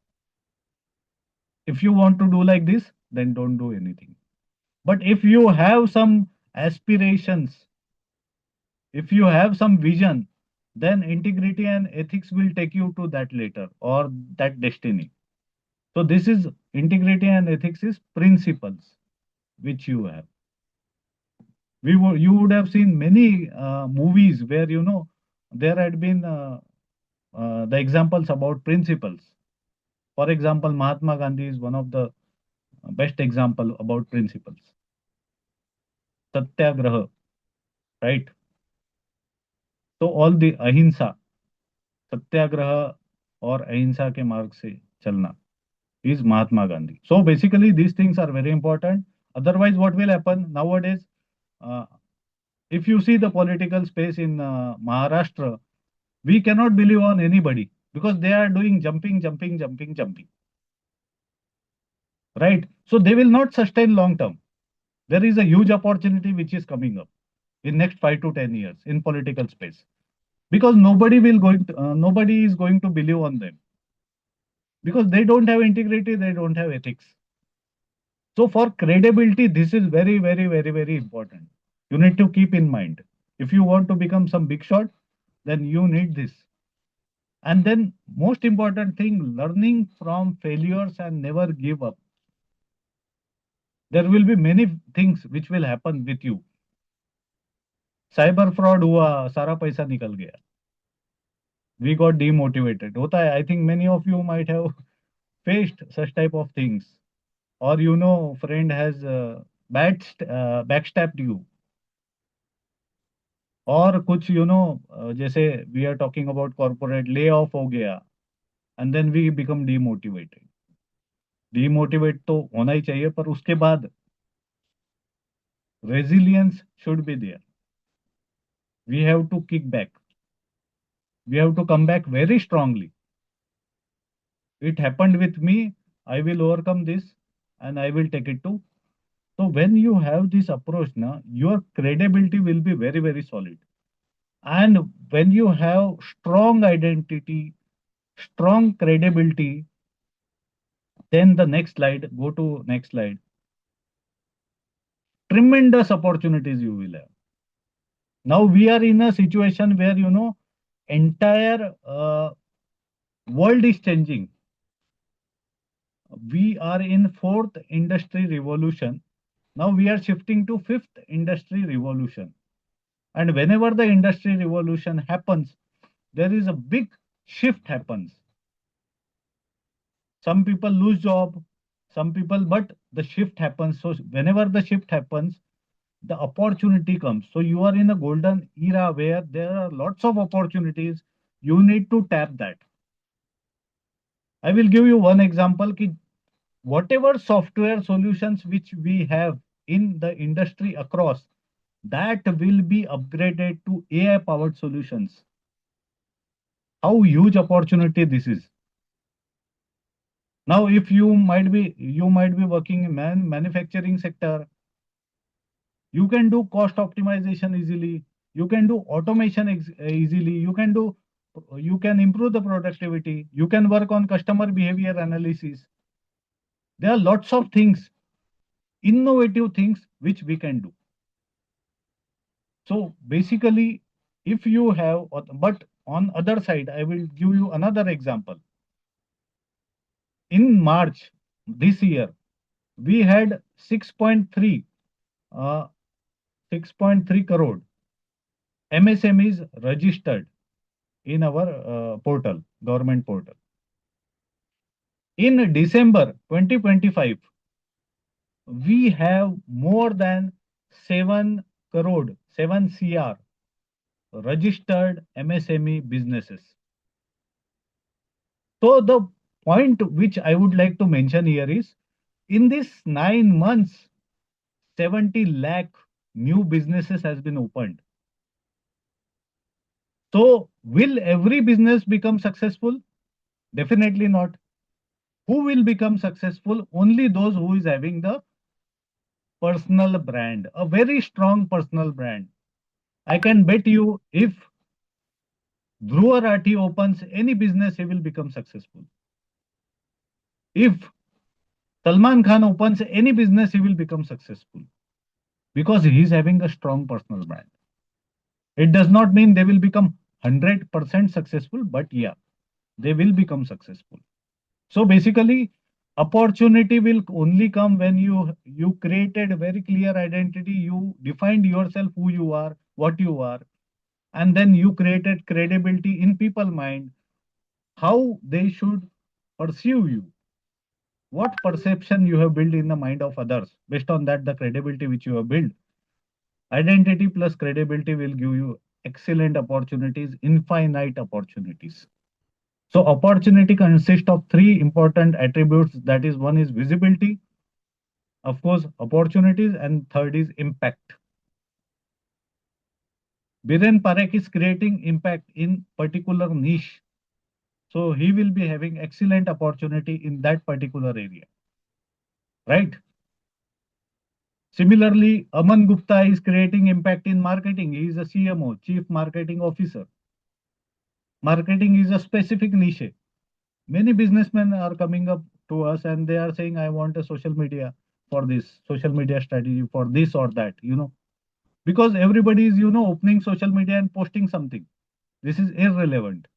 If you want to do like this, then don't do anything. But if you have some aspirations, if you have some vision, then integrity and ethics will take you to that later or that destiny. So this is integrity and ethics is principles which you have. You would have seen many movies where there had been the examples about principles. For example, Mahatma Gandhi is one of the best example about principles. Satyagraha, right? So all the ahimsa, सत्याग्रह और अहिंसा के मार्ग से चलना is Mahatma Gandhi. So basically, these things are very important. Otherwise, what will happen nowadays? Uh, if you see the political space in Maharashtra, we cannot believe on anybody. because they are doing jumping, jumping, jumping, jumping, right? So they will not sustain long term. There is a huge opportunity which is coming up in next 5 to 10 years in political space, because nobody is going to believe on them, because they don't have integrity, they don't have ethics. So for credibility, this is very, very, very, very important. You need to keep in mind. If you want to become some big shot, then you need this. And then most important thing, learning from failures and never give up. There will be many things which will happen with you. Cyber fraud हुआ, सारा पैसा निकल गया, we got demotivated. होता है, I think many of you might have faced such type of things, or friend has backstabbed you, और कुछ जैसे we are talking about corporate layoff हो गया, and then we become demotivated. Demotivate तो होना ही चाहिए, पर उसके बाद resilience should be there. We have to kick back. We have to come back very strongly. It happened with me. I will overcome this and I will take it to. So when you have this approach now, your credibility will be very, very solid. And when you have strong identity, strong credibility, then the next slide, go to next slide. Tremendous opportunities you will have. Now we are in a situation where, entire world is changing. We are in fourth industry revolution. Now we are shifting to fifth industry revolution. And whenever the industry revolution happens, there is a big shift happens. Some people lose job, some people, but the shift happens. So whenever the shift happens, the opportunity comes. So you are in a golden era where there are lots of opportunities. You need to tap that. I will give you one example. Ki whatever software solutions which we have in the industry across, that will be upgraded to AI powered solutions. How huge opportunity this is. Now, if you might be working in manufacturing sector, you can do cost optimization easily. You can do automation easily. You can improve the productivity. You can work on customer behavior analysis. There are lots of things, innovative things which we can do. So basically, if you have, but on other side, I will give you another example. In March this year, we had uh, 6.3 crore MSMEs registered in our government portal. In December 2025, we have more than 7 crore, 7 CR registered MSME businesses. So the point which I would like to mention here is, in this 9 months, 70 lakh new businesses has been opened. So will every business become successful? Definitely not. Who will become successful? Only those who is having the personal brand, a very strong personal brand. I can bet you, if Dhruva Rathi opens any business, he will become successful. If Salman Khan opens any business, he will become successful, because he is having a strong personal brand. It does not mean they will become 100% successful, but yeah, they will become successful. So basically, opportunity will only come when you created a very clear identity, you defined yourself, who you are, what you are, and then you created credibility in people mind, how they should perceive you, what perception you have built in the mind of others. Based on that, the credibility which you have built, identity plus credibility will give you excellent opportunities, infinite opportunities. So opportunity consists of three important attributes. That is, one is visibility, of course, opportunities, and third is impact. Biren Parekh is creating impact in particular niche. So he will be having excellent opportunity in that particular area, right? Similarly, Aman Gupta is creating impact in marketing. He is a CMO, Chief Marketing Officer. Marketing is a specific niche. Many businessmen are coming up to us and they are saying, I want a social media for this, social media strategy for this or that, because everybody is, opening social media and posting something. This is irrelevant.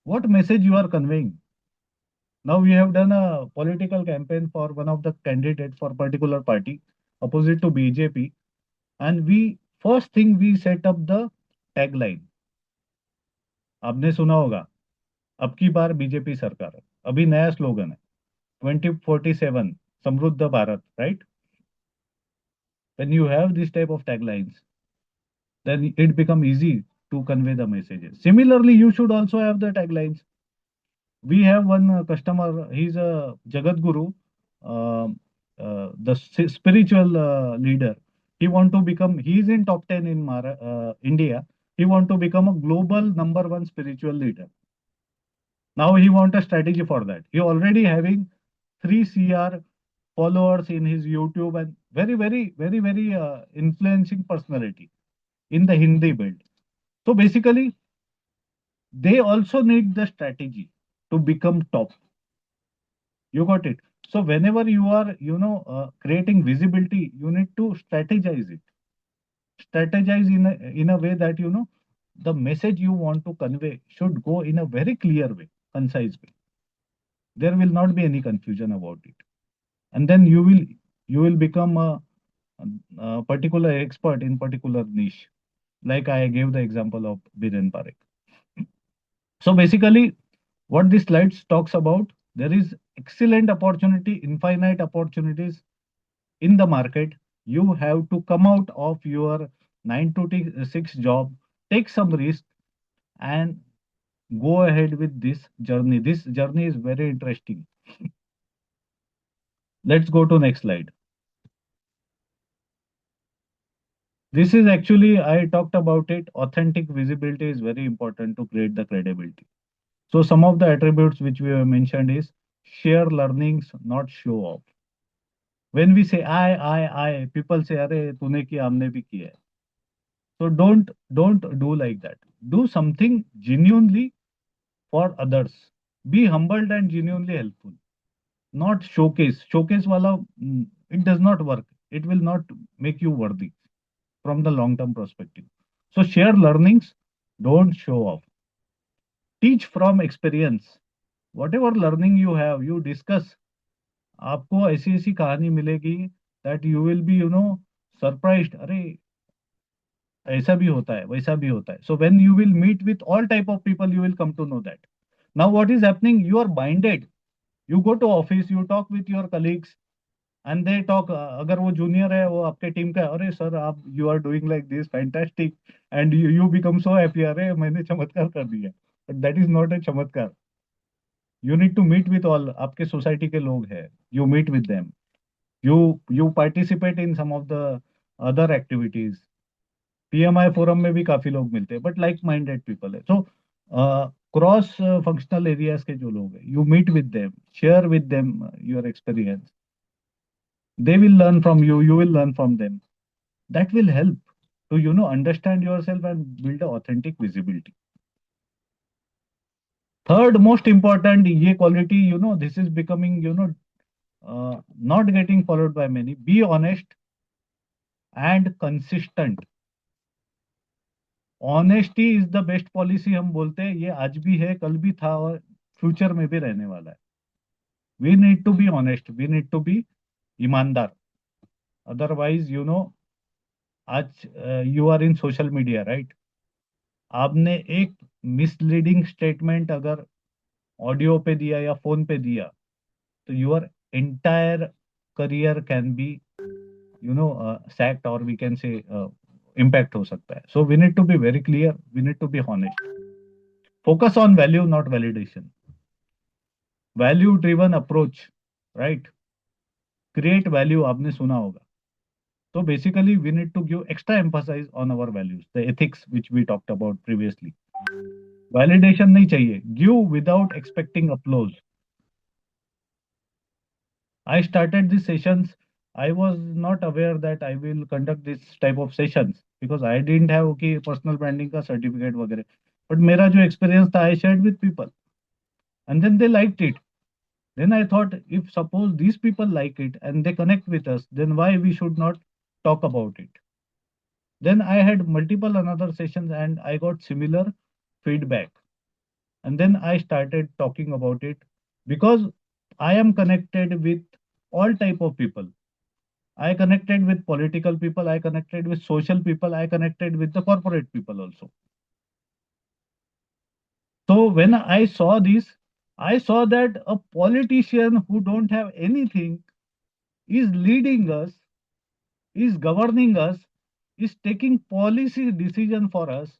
What message you are conveying? Now we have done a political campaign for one of the candidate for particular party opposite to BJP, and we first thing we set up the tagline. आपने सुना होगा, अब की बार BJP सरकार. अभी नया slogan है, 2047 समृद्ध Bharat, right? When you have this type of taglines, then it become easy to convey the messages. Similarly, you should also have the taglines. We have one customer, he's a Jagat Guru, uh, the spiritual leader. He want to become, he is in top 10 in India. He want to become a global number one spiritual leader. Now he want a strategy for that. He already having 3 CR followers in his YouTube and very influencing personality in the Hindi belt. So basically, they also need the strategy to become top. You got it. So whenever you are, creating visibility, you need to strategize it. Strategize in a way that, the message you want to convey should go in a very clear way, concise way. There will not be any confusion about it. And then you will become a particular expert in particular niche. Like I gave the example of Biren Parekh. So basically, what this slide talks about, there is excellent opportunity, infinite opportunities in the market. You have to come out of your 9 to 6 job, take some risk, and go ahead with this journey. This journey is very interesting. Let's go to next slide. This is actually, I talked about it. Authentic visibility is very important to create the credibility. So some of the attributes which we have mentioned is share learnings, not show off. When we say I, people say, "Arey, तूने किया, हमने भी किया है." So don't do like that. Do something genuinely for others. Be humbled and genuinely helpful. Not showcase. Showcase wala, it does not work. It will not make you worthy from the long term perspective. So share learnings, don't show off. Teach from experience. Whatever learning you have, you discuss. आपको ऐसी ऐसी कहानी मिलेगी that you will be, surprised. अरे ऐसा भी होता है, वैसा भी होता है. So when you will meet with all type of people, you will come to know that. Now what is happening? You are binded. You go to office, you talk with your colleagues, and they talk. अगर वो junior है, वो आपके team का है, अरे sir आप you are doing like this, fantastic, and you become so happy. अरे मैंने चमत्कार कर दिया. But that is not a चमत्कार. You need to meet with all आपके सोसाइटी के लोग हैं. You meet with them. You participate in some of the other activities. PMI forum में भी काफी लोग मिलते हैं, बट लाइक माइंडेड पीपल है. सो क्रॉस फंक्शनल एरियाज के जो लोग हैं, you meet with them, share with them your experience. They will learn from you, you will learn from them. That will help to understand yourself and build a authentic visibility. Third most important ye quality, this is becoming, not getting followed by many. Be honest and consistent. Honesty is the best policy हम बोलते हैं, ये आज भी है, कल भी था और फ्यूचर में भी रहने वाला है. We need to be honest, we need to be ईमानदार. अदरवाइज आज you are in social media, right? आपने एक मिसलीडिंग स्टेटमेंट अगर ऑडियो पे दिया या फोन पे दिया, तो your entire career can be sacked, or we can say impact हो सकता है. So we need to be very clear, we need to be honest. Focus on value, not validation. Value driven approach, right? Create value, आपने सुना होगा. So basically we need to give extra emphasis on our values, the ethics which we talked about previously. Validation नहीं चाहिए, give without expecting applause. I started these sessions. I was not aware that I will conduct this type of sessions because I didn't have okay personal branding का certificate वगैरह. But मेरा जो experience था, I shared with people, and then they liked it. Then I thought, if suppose these people like it and they connect with us, then why we should not talk about it? Then I had multiple another sessions and I got similar feedback. And then I started talking about it because I am connected with all type of people. I connected with political people, I connected with social people, I connected with the corporate people also. So when I saw this, I saw that a politician who don't have anything is leading us, is governing us, is taking policy decision for us.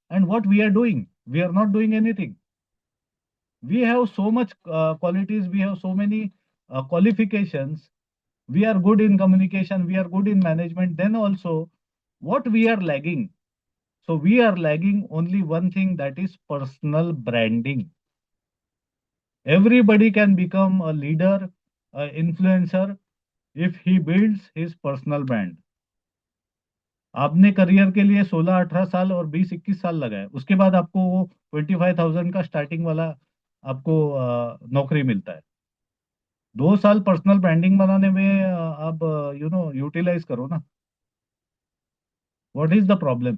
And what we are doing? We are not doing anything. We have so much qualities, we have so many qualifications. We are good in communication, we are good in management. Then also, what we are lagging? So we are lagging only one thing, that is personal branding. Everybody can become a leader, a influencer if he builds his personal brand. आपने career के लिए 16-18 साल और 20-21 साल लगाए, उसके बाद आपको वो 25,000 का स्टार्टिंग वाला आपको नौकरी मिलता है. 2 साल पर्सनल ब्रांडिंग बनाने में आप यूटिलाइज करो ना. What is the problem?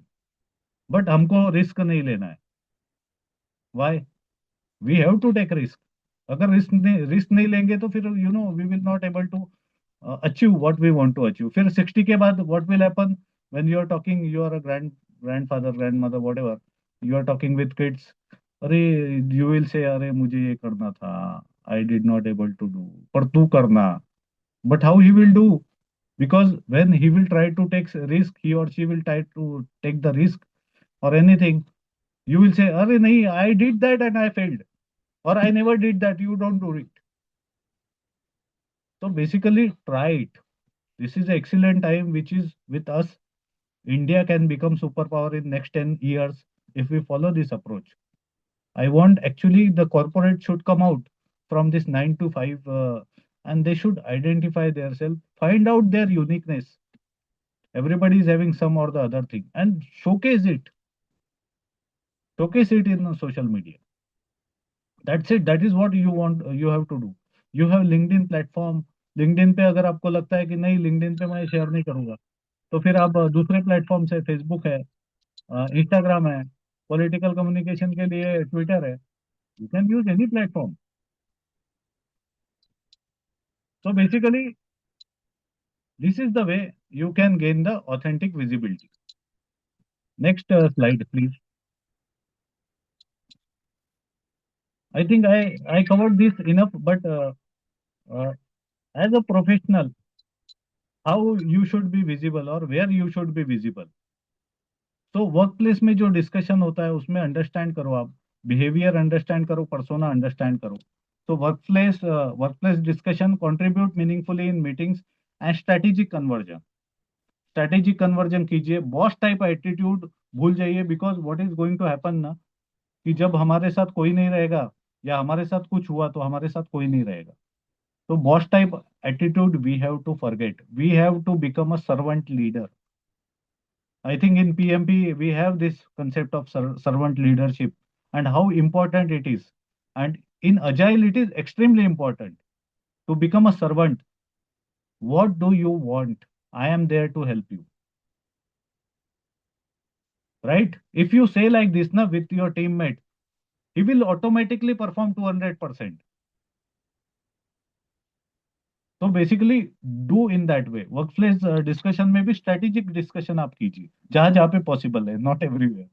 But हमको रिस्क नहीं लेना है. Why? We have to take risk. अगर रिस्क नहीं लेंगे तो फिर we will not able to achieve what we want to achieve. फिर 60 के बाद what will happen? When you are talking, you are a grandfather, grandmother, whatever, you are talking with kids. अरे, you will say, अरे मुझे ये करना था, I did not able to do, पर तू करना. But how he will do? Because when he will try to take risk, he or she will try to take the risk or anything, you will say, अरे नहीं, I did that and I failed, or I never did that, you don't do it. So basically, try it. This is an excellent time which is with us. India can become superpower in next 10 years if we follow this approach. I want actually the corporate should come out from this 9 to 5 and they should identify themselves, find out their uniqueness. Everybody is having some or the other thing and showcase it in social media. That's it. That is what you want, you have to do. You have LinkedIn platform. LinkedIn पे अगर आपको लगता है कि नहीं, LinkedIn पे मैं share नहीं करूंगा, तो फिर आप दूसरे प्लेटफॉर्म से, फेसबुक है, इंस्टाग्राम है, पॉलिटिकल कम्युनिकेशन के लिए ट्विटर है, you can use any platform. So basically, this is the way you can gain the authentic visibility. Next slide, please. I think I covered this enough, but uh, as a professional, how you should be visible or where you should be visible. तो work place में जो discussion होता है उसमें understand करो, आप behaviour understand करो, persona understand करो. तो work place discussion contribute meaningfully in meetings and strategic conversion कीजिए. बॉस टाइप एटीट्यूड भूल जाइए, because what is going to happen ना, कि जब हमारे साथ कोई नहीं रहेगा या हमारे साथ कुछ हुआ तो हमारे साथ कोई नहीं रहेगा. तो boss type attitude we have to forget. We have to become a servant leader. I think in PMP we have this concept of servant leadership and how important it is. And in Agile, it is extremely important to become a servant. What do you want? I am there to help you. Right? If you say like this na, with your teammate, he will automatically perform 200%. So basically, do in that way. Workplace discussion में भी strategic discussion आप कीजिए, जहाँ जहाँ पे possible है, not everywhere.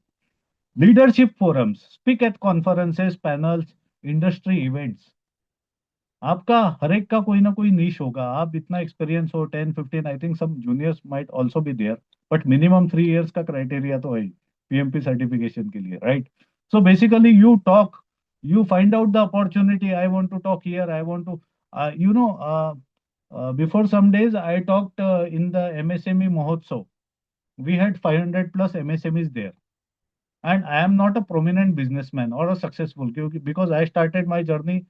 Leadership forums, speak at conferences, panels, industry events. आपका हर एक का कोई ना कोई नीश होगा. आप इतना एक्सपीरियंस हो, 10-15, I think some juniors might also be there, but minimum 3 years का क्राइटेरिया तो है पीएमपी सर्टिफिकेशन के लिए, right? So basically you talk, you find out the opportunity. I want to talk here, I want to before some days I talked in the MSME Mahotsav. We had 500 plus MSMEs there. And I am not a prominent businessman or a successful, because I started my journey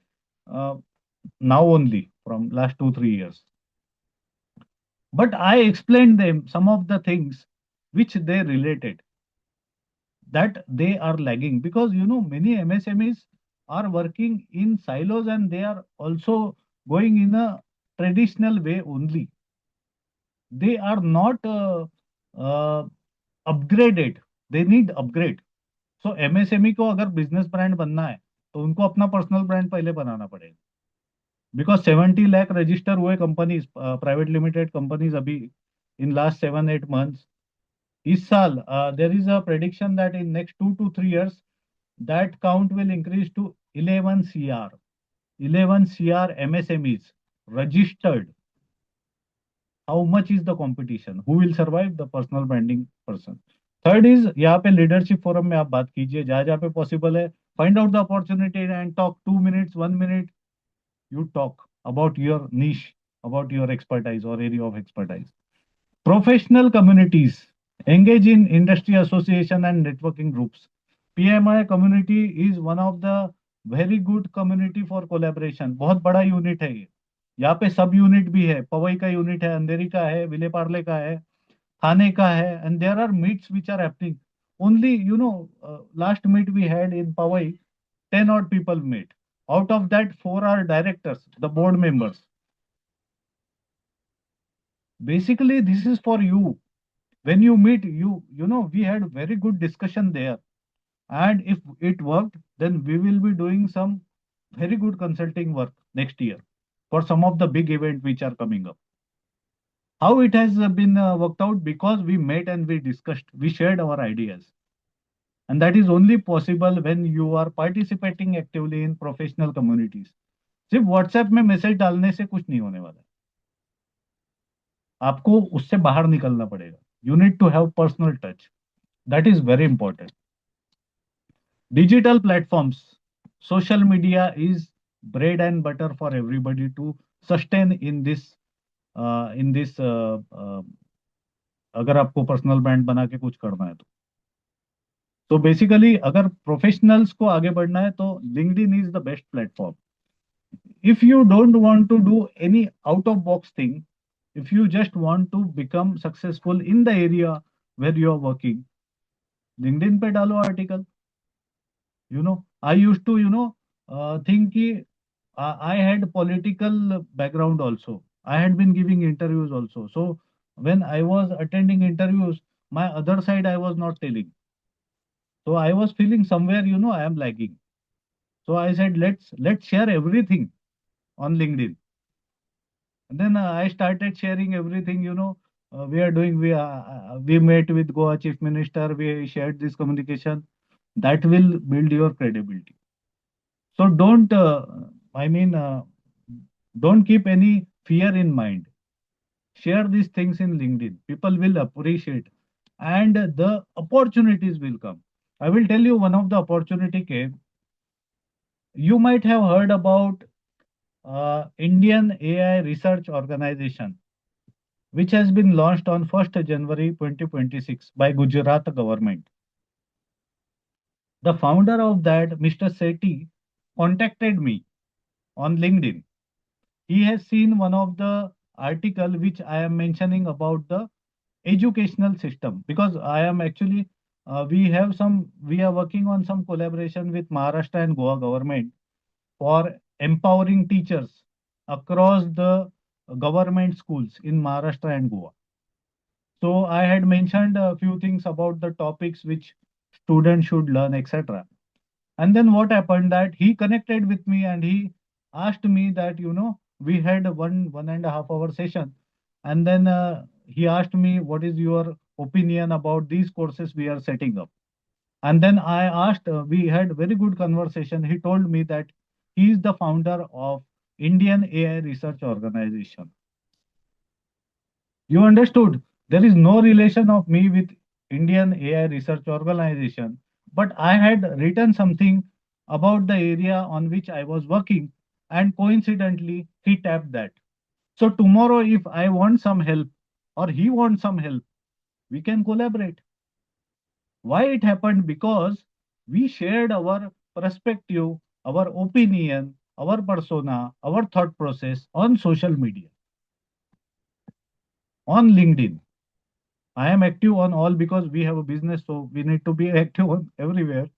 uh, now only from last 2 3 years. But I explained them some of the things which they related, that they are lagging, because many MSMEs are working in silos, and they are also going in a traditional way only. They are not uh, upgraded. They need upgrade. So MSME को अगर business brand बनना है, तो उनको अपना personal brand पहले बनाना पड़ेगा, because 70 lakh register हुए कंपनीज, प्राइवेट लिमिटेड कंपनीज अभी इन लास्ट 7 8 मंथ्स. इस साल there is a prediction that in next 2 to 3 years that count will increase to 11 CR. 11 CR MSMEs registered. How much is the competition? Who will survive? The personal branding person. Third is, यहाँ पे leadership forum में आप बात कीजिए, जहां जहाँ पे possible है. Find out the opportunity and talk 2 minutes, 1 minute. You talk about your niche, about your expertise or area of expertise. Professional communities, engage in industry association and networking groups. PMI community is one of the very good community for collaboration. बहुत बड़ा unit है ये. यहाँ पे सब unit भी है, पवई का यूनिट है, अंधेरी का है, विले पार्ले का है, थाने का है, and there are meets which are happening. Only, last meet we had in Powai, 10 odd people meet. Out of that, four are directors, the board members. Basically, this is for you. When you meet, we had very good discussion there. And if it worked, then we will be doing some very good consulting work next year for some of the big events which are coming up. How it has been worked out? Because we met and we discussed, we shared our ideas. And that is only possible when you are participating actively in professional communities. सिर्फ WhatsApp में message डालने से कुछ नहीं होने वाला है. आपको उससे बाहर निकलना पड़ेगा. You need to have personal touch. That is very important. Digital platforms, social media is bread and butter for everybody to sustain in this. अगर आपको पर्सनल ब्रांड बना के कुछ करना है, तो बेसिकली अगर प्रोफेशनल्स को आगे बढ़ना है, तो LinkedIn is the best platform. If you don't want to do any out of box thing, if you just want to become successful in the area where you are working, LinkedIn पे डालो article. I used to think ki I had political background also. I had been giving interviews also. So when I was attending interviews, my other side I was not telling. So I was feeling somewhere, I am lagging. So I said, let's share everything on LinkedIn. And then I started sharing everything. We are doing. We met with Goa Chief Minister. We shared this communication. That will build your credibility. So I mean, don't keep any fear in mind. Share these things in LinkedIn. People will appreciate, and the opportunities will come. I will tell you one of the opportunity came. You might have heard about Indian AI Research Organization, which has been launched on 1st January 2026 by Gujarat government. The founder of that, Mr. Sethi, contacted me on LinkedIn. He has seen one of the article which I am mentioning about the educational system, because I am actually we are working on some collaboration with Maharashtra and Goa government for empowering teachers across the government schools in Maharashtra and Goa. So I had mentioned a few things about the topics which students should learn, etc. And then what happened, that he connected with me and he asked me that, we had a 1.5 hour session. And then he asked me, what is your opinion about these courses we are setting up? And then I asked, we had very good conversation. He told me that he is the founder of Indian AI Research Organization. You understood? There is no relation of me with Indian AI Research Organization, but I had written something about the area on which I was working, and coincidentally, he tapped that. So tomorrow, if I want some help or he wants some help, we can collaborate. Why it happened? Because we shared our perspective, our opinion, our persona, our thought process on social media, on LinkedIn. I am active on all because we have a business, so we need to be active on everywhere.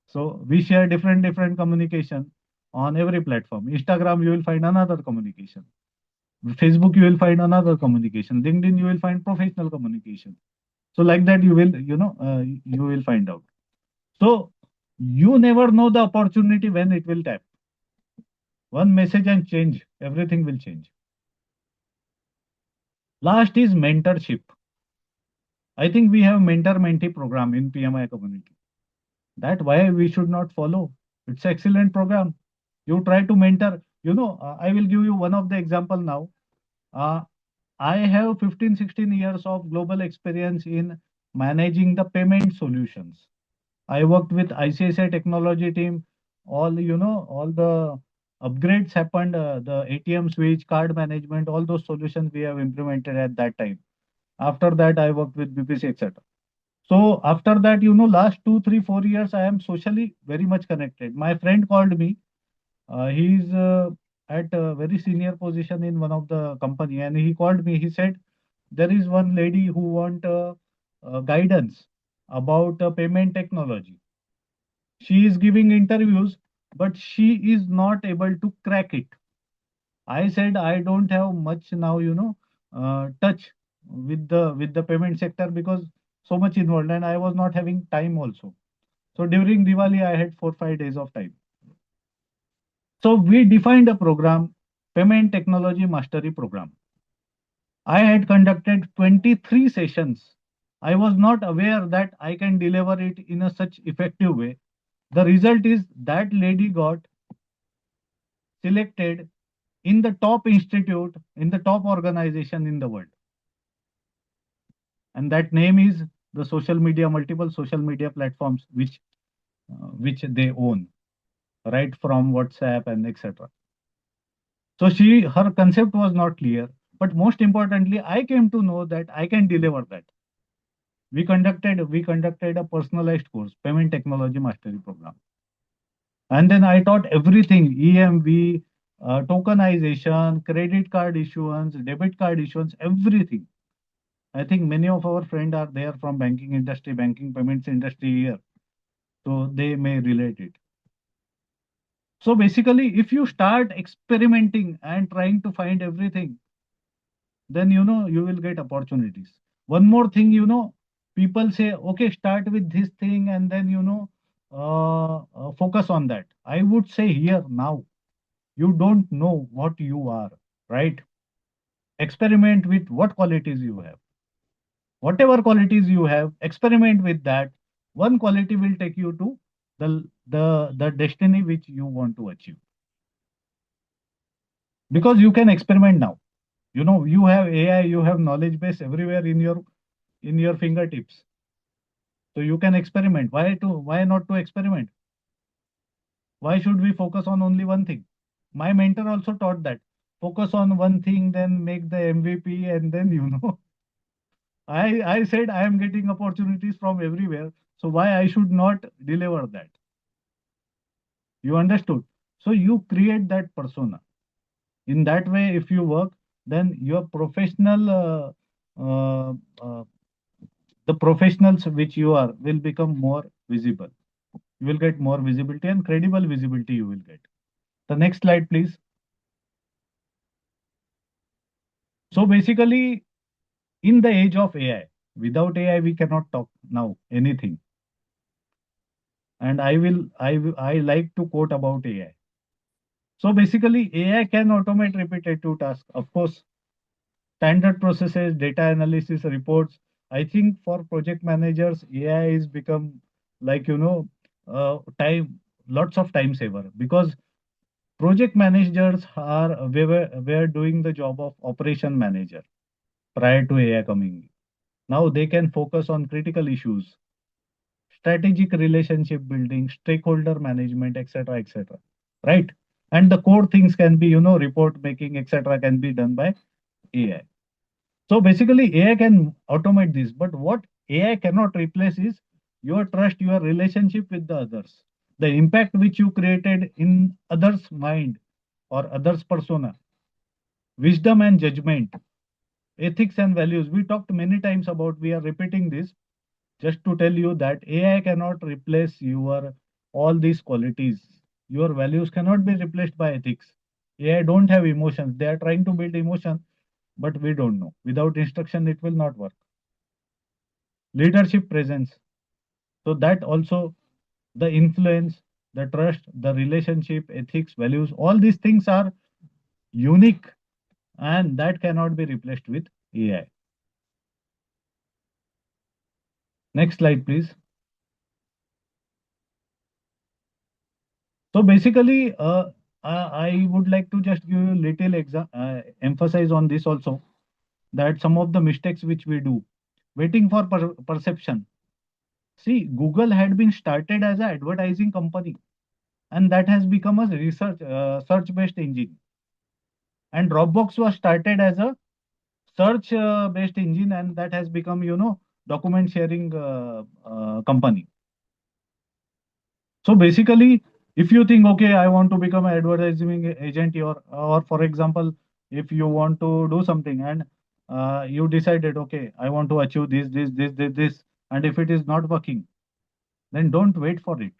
So we share different communication on every platform. Instagram, you will find another communication. Facebook, you will find another communication. LinkedIn, you will find professional communication. So like that, you will find out. So you never know the opportunity when it will tap. One message and change, everything will change. Last is mentorship. I think we have mentor-mentee program in PMI community. That why we should not follow. It's excellent program. You try to mentor. I will give you one of the example now. Uh, I have 15, 16 years of global experience in managing the payment solutions. I worked with ICICI technology team. All the upgrades happened. The ATM switch, card management, all those solutions we have implemented at that time. After that, I worked with BPC, etc. So after that, last 2, 3, 4 years, I am socially very much connected. My friend called me. He's at a very senior position in one of the company, and he called me. He said there is one lady who want guidance about payment technology. She is giving interviews, but she is not able to crack it. I said I don't have much now, touch with the payment sector because so much involved, and I was not having time also. So during Diwali, I had 4, 5 days of time. So we defined a program, Payment Technology Mastery Program. I had conducted 23 sessions. I was not aware that I can deliver it in a such effective way. The result is that lady got selected in the top institute, in the top organization in the world. And that name is the social media, multiple social media platforms which they own, right from WhatsApp and etc. So her concept was not clear, but most importantly, I came to know that I can deliver that. We conducted a personalized course, Payment Technology Mastery Program, and then I taught everything: EMV, tokenization, credit card issuance, debit card issuance, everything. I think many of our friends are there from banking industry, banking payments industry here, so they may relate it. So basically, if you start experimenting and trying to find everything, then you will get opportunities. One more thing, people say, okay, start with this thing and then focus on that. I would say here now, you don't know what you are, right? Experiment with what qualities you have. Whatever qualities you have, experiment with that. One quality will take you to the destiny which you want to achieve, because you can experiment now. You have AI, you have knowledge base everywhere in your fingertips. So you can experiment. Why not to experiment? Why should we focus on only one thing? My mentor also taught that focus on one thing, then make the MVP, and then I said I am getting opportunities from everywhere. So why I should not deliver that? You understood? So you create that persona. In that way, if you work, then your uh, uh, the professionals which you are will become more visible. You will get more visibility and credible visibility you will get. The next slide, please. So basically, in the age of AI, without AI, we cannot talk now anything. And I like to quote about AI. So basically, AI can automate repetitive tasks. Of course, standard processes, data analysis, reports. I think for project managers, AI is become like time, lots of time saver, because project managers were doing the job of operation manager prior to AI coming. Now they can focus on critical issues, strategic relationship building, stakeholder management, etc., etc. Right? And the core things can be, report making, etc., can be done by AI. So basically, AI can automate this, but what AI cannot replace is your trust, your relationship with the others, the impact which you created in others' mind or others' persona, wisdom and judgment, ethics and values. We talked many times about, we are repeating this just to tell you that AI cannot replace your all these qualities. Your values cannot be replaced by ethics. AI don't have emotions. They are trying to build emotion, but we don't know. Without instruction, it will not work. Leadership presence. So that also, the influence, the trust, the relationship, ethics, values, all these things are unique and that cannot be replaced with AI. Next slide, please. So basically, I would like to just give you a little emphasize on this also, that some of the mistakes which we do, waiting for perception. See, Google had been started as an advertising company, and that has become a research search-based engine. And Dropbox was started as a search based engine, and that has become, document sharing company. So basically, if you think, okay, I want to become an advertising agent, or for example, if you want to do something and you decided, okay, I want to achieve this, and if it is not working, then don't wait for it.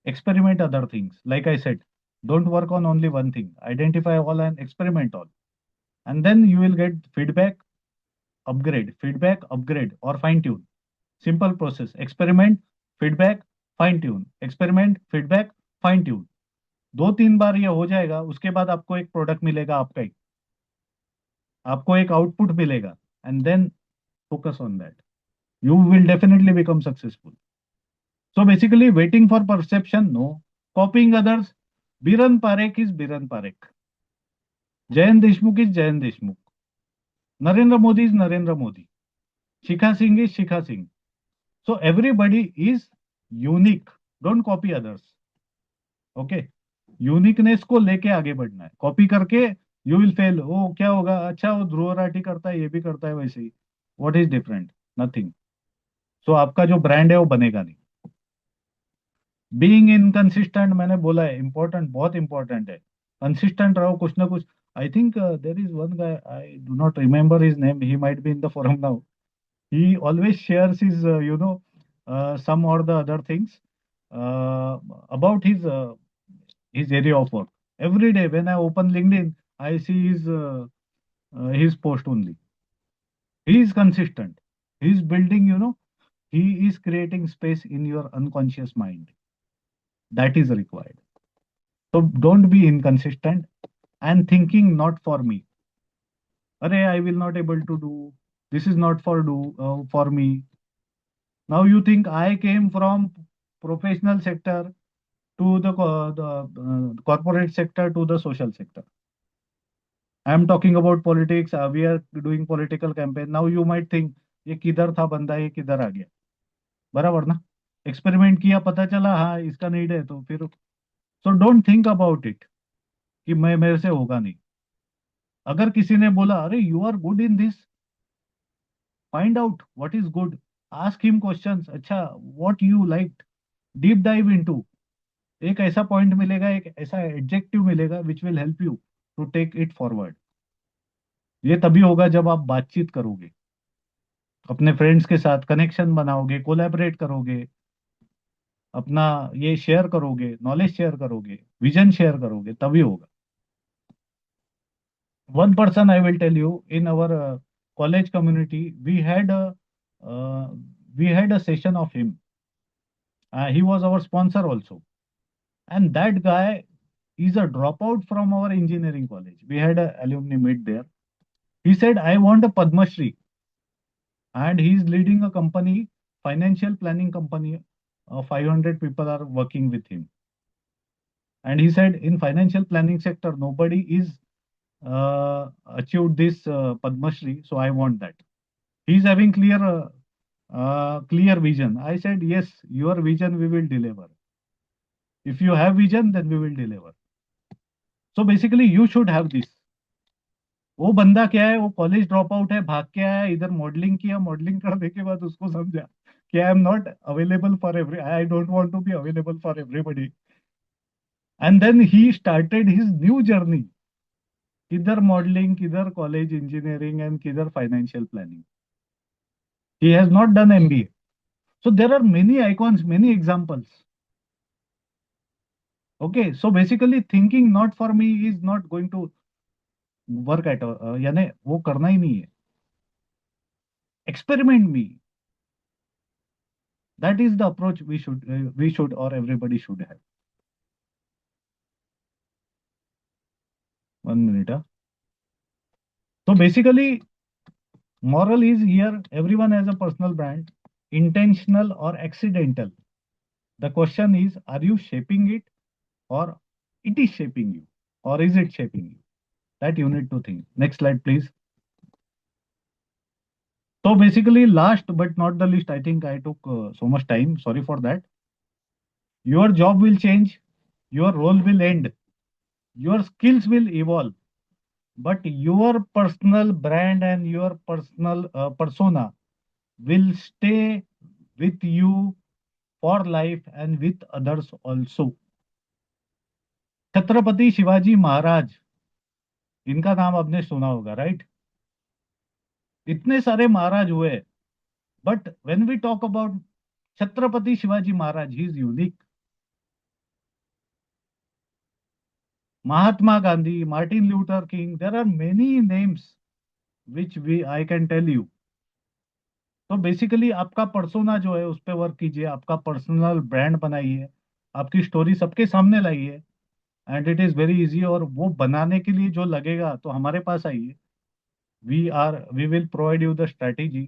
Experiment other things. Like I said, don't work on only one thing. Identify all and experiment all, and then you will get feedback, upgrade, or fine tune. Simple process. Experiment, feedback, fine tune, experiment, feedback, fine tune. 2-3 बार ये हो जाएगा, उसके बाद आपको एक product मिलेगा आपका ही, आपको एक आउटपुट मिलेगा, and then focus on that. You will definitely become successful. So basically, waiting for perception, no. Copying others, Biren Parekh is Biren Parekh, Jayant Deshmukh is Jayant Deshmukh, Narendra Modi is Narendra Modi, Shikha Singh is Shikha Singh. So everybody is unique. Don't copy others. Okay. Uniqueness को लेके आगे बढ़ना है. Copy करके you will fail. ओ क्या होगा, अच्छा वो ध्रुव राठी करता है, ये भी करता है वैसे ही. What is different? Nothing. So आपका जो ब्रांड है वो बनेगा नहीं. बीइंग इनकंसिस्टेंट, मैंने बोला है, इंपॉर्टेंट, बहुत इंपॉर्टेंट है. कंसिस्टेंट रहो, कुछ ना कुछ. आई think there is one guy, I do not remember his name, he might be in the forum now. He always shares his, some or the other things about his area of work. Every day when I open LinkedIn, I see his post only. He is consistent. He is building, he is creating space in your unconscious mind. That is required. So don't be inconsistent and thinking not for me. Array, I will not able to do. This is not for me. Now you think I came from professional sector to the corporate sector to the social sector. I am talking about politics. We are doing political campaign. Now you might think ये किधर था बंदा, ये किधर आ गया. बराबर ना. Experiment किया, पता चला हाँ इसका नीड है, तो फिर. So don't think about it कि मैं, मेरे से होगा नहीं. अगर किसी ने बोला अरे you are good in this, find out what is good. Ask him questions. अच्छा, what you like, deep dive into. एक ऐसा पॉइंट मिलेगा, एक ऐसा एडजेक्टिव मिलेगा which will help you to take it forward. ये तभी होगा जब आप बातचीत करोगे, अपने फ्रेंड्स के साथ कनेक्शन बनाओगे, कोलैबोरेट करोगे, अपना ये शेयर करोगे, नॉलेज शेयर करोगे, विजन शेयर करोगे, तभी होगा. One person I will tell you, in our college community, we had a session of him. He was our sponsor also, and that guy is a dropout from our engineering college. We had a alumni meet there. He said, I want a Padma Shri, and he is leading a company, financial planning company. 500 people are working with him. And he said, in financial planning sector, nobody is achieved this Padma Shri, so I want that. He is having clear vision. I said, yes, your vision we will deliver. If you have vision, then we will deliver. So basically, you should have this. वो बंदा क्या है, वो college drop out है, भाग के आया इधर, मॉडलिंग किया, मॉडलिंग करने के बाद उसको समझा कि I am not available for every, I don't want to be available for everybody. And then he started his new journey. किधर modeling, किधर college engineering and किधर financial planning. He has not done MBA. So there are many icons, many examples. Okay, so basically thinking not for me is not going to work at all. यानी वो करना ही नहीं है. Experiment me. That is the approach we should or everybody should have. 1 minute. So basically, moral is here. Everyone has a personal brand, intentional or accidental. The question is, are you shaping it, or it is shaping you, or is it shaping you? That you need to think. Next slide, please. So basically, last but not the least, I think I took so much time. Sorry for that. Your job will change, your role will end, your skills will evolve, but your personal brand and your personal persona will stay with you for life and with others also. Chhatrapati Shivaji महाराज, इनका नाम आपने सुना होगा, right? इतने सारे महाराज हुए, but when we talk about Chhatrapati Shivaji Maharaj, he is unique. Mahatma Gandhi, Martin Luther King, there are many names which we I can tell you. तो बेसिकली आपका पर्सोना जो है उस पर वर्क कीजिए, आपका पर्सनल ब्रांड बनाइए, आपकी स्टोरी सबके सामने लाइए, and it is very easy. और वो बनाने के लिए जो लगेगा तो हमारे पास आइए. We will provide you the strategy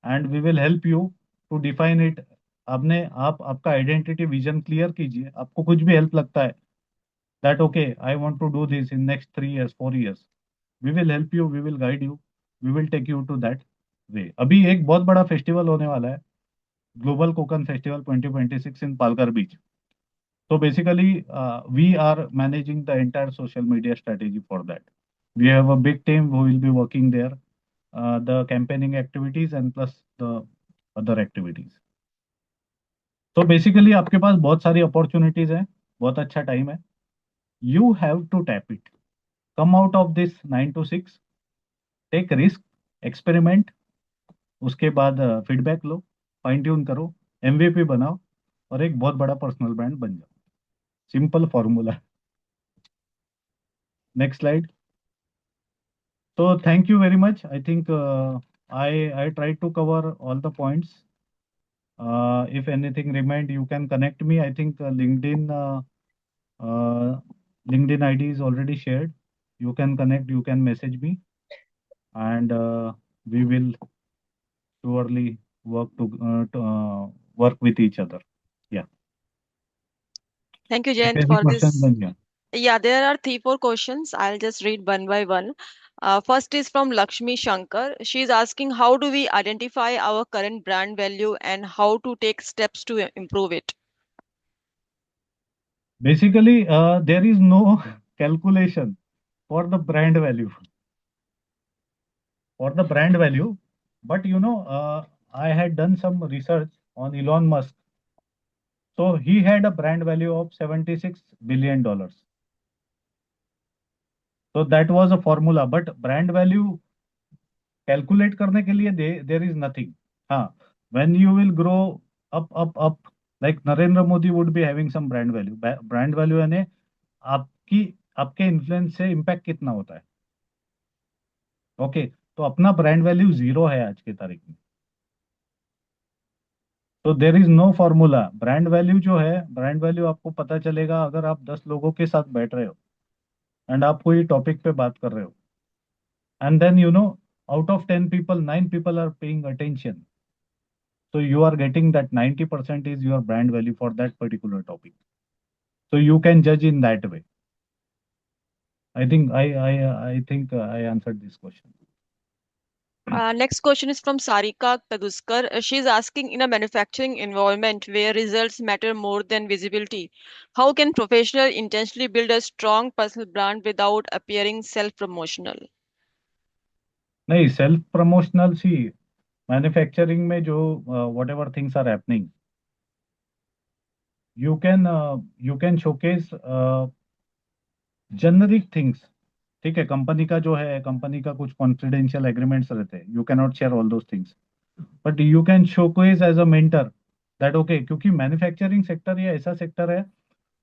and we will help you to define it. आपने आपका आइडेंटिटी विजन क्लियर कीजिए. आपको कुछ भी हेल्प लगता है that okay I want to do this in next 3 years 4 years, we will help you, we will guide you, we will take you to that way. अभी एक बहुत बड़ा फेस्टिवल होने वाला है, global Konkan festival 2026 in Palghar beach. So basically, we are managing the entire social media strategy for that. We have a big team who will be working there, the campaigning activities and plus the other activities. So basically, आपके पास बहुत सारी opportunities हैं, बहुत अच्छा time है. You have to tap it. Come out of this 9 to 6, take risk, experiment. उसके बाद feedback लो, fine tune करो, MVP बनाओ और एक बहुत बड़ा personal brand बन जाओ. Simple formula. Next slide. So thank you very much. I think I tried to cover all the points. If anything remained, you can connect me. I think uh, LinkedIn ID is already shared. You can connect. You can message me, and we will surely work with each other. Yeah. Thank you, If Jayant, any for questions, this. then yeah. Yeah, there are three, four questions. I'll just read one by one. First is from Lakshmi Shankar. She is asking, how do we identify our current brand value and how to take steps to improve it? Basically, there is no calculation for the brand value. For the brand value. But I had done some research on Elon Musk. So he had a brand value of $76 billion. So that was a formula. But brand value calculate करने के लिए there is nothing. हाँ, when you will grow up, like Narendra Modi would be having some brand value. Brand value यानी आपकी आपके influence से impact कितना होता है. ओके, तो अपना ब्रांड वैल्यू 0 है आज की तारीख में. तो there is no formula. Brand value जो है, ब्रांड वैल्यू आपको पता चलेगा अगर आप 10 लोगों के साथ बैठ रहे हो एंड आप कोई टॉपिक पे बात कर रहे हो, and then out of 10 people 9 people are paying attention. So you are getting that 90% is your brand value for that particular topic. So you can judge in that way. I think I answered this question. Next question is from Sarika Taduskar. She is asking, in a manufacturing environment where results matter more than visibility, how can professional intentionally build a strong personal brand without appearing self-promotional? नहीं, self promotional सी manufacturing में जो whatever things are happening, you can you can showcase generic things. ठीक है, company का जो है, company का कुछ कॉन्फिडेंशियल एग्रीमेंट्स रहते हैं, you can not share all those things, but you can showcase as a mentor that okay, क्योंकि मैन्युफैक्चरिंग सेक्टर ये ऐसा सेक्टर है,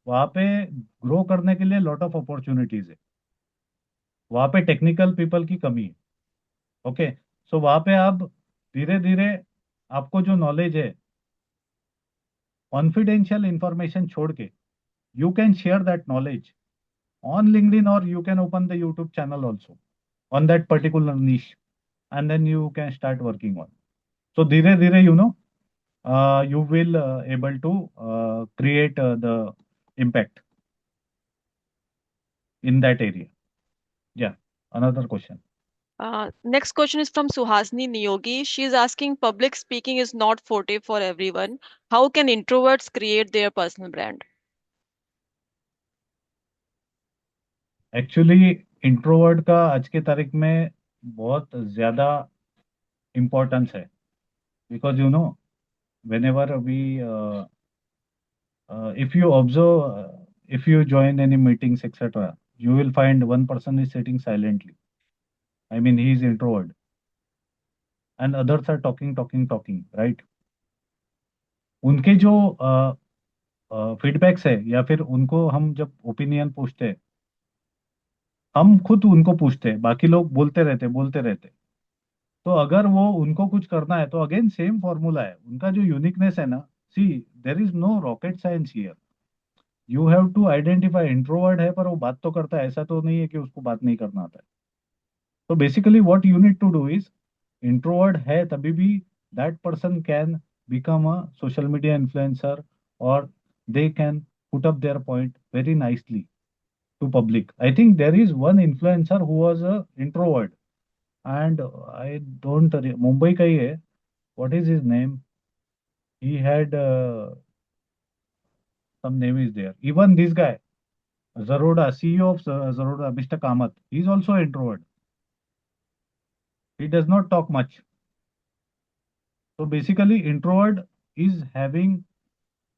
वहाँ पे ग्रो करने के लिए लॉट ऑफ अपॉर्चुनिटीज है, वहाँ पे टेक्निकल पीपल की कमी है। ओके, सो वहाँ पे आप धीरे धीरे, आपको जो नॉलेज है, कॉन्फिडेंशियल इंफॉर्मेशन छोड़ के, you can share that knowledge on LinkedIn, or you can open the YouTube channel also on that particular niche, and then you can start working on. So dhire dhire, you will able to create the impact in that area. Yeah. Another question. Next question is from Suhasini Niyogi. She is asking, public speaking is not forte for everyone. How can introverts create their personal brand? Actually, introvert का आज के तारीख में बहुत ज्यादा importance है, because whenever we if you observe, if you join any meetings, etc., you will find one person is sitting silently. I mean, he is introvert, and others are talking, talking, talking, right? उनके जो feedbacks है, या फिर उनको हम जब opinion पूछते हैं, हम खुद उनको पूछते हैं, बाकी लोग बोलते रहते। तो अगर वो उनको कुछ करना है, तो अगेन सेम फॉर्मूला है, उनका जो यूनिकनेस है ना, see, there is no rocket science here. You have to identify, introvert है पर वो बात तो करता है, ऐसा तो नहीं है कि उसको बात नहीं करना आता है। तो basically what you need to do is, introvert है तभी भी that person can become a social media influencer, और they can put up their point very nicely to public. I think there is one influencer who was a introvert, and I don't, Mumbai का ही है, what is his name, he had some name is there. Even this guy, Zaroda, CEO of Zaroda, Mr. Kamath, he is also introvert. He does not talk much. So basically, introvert is having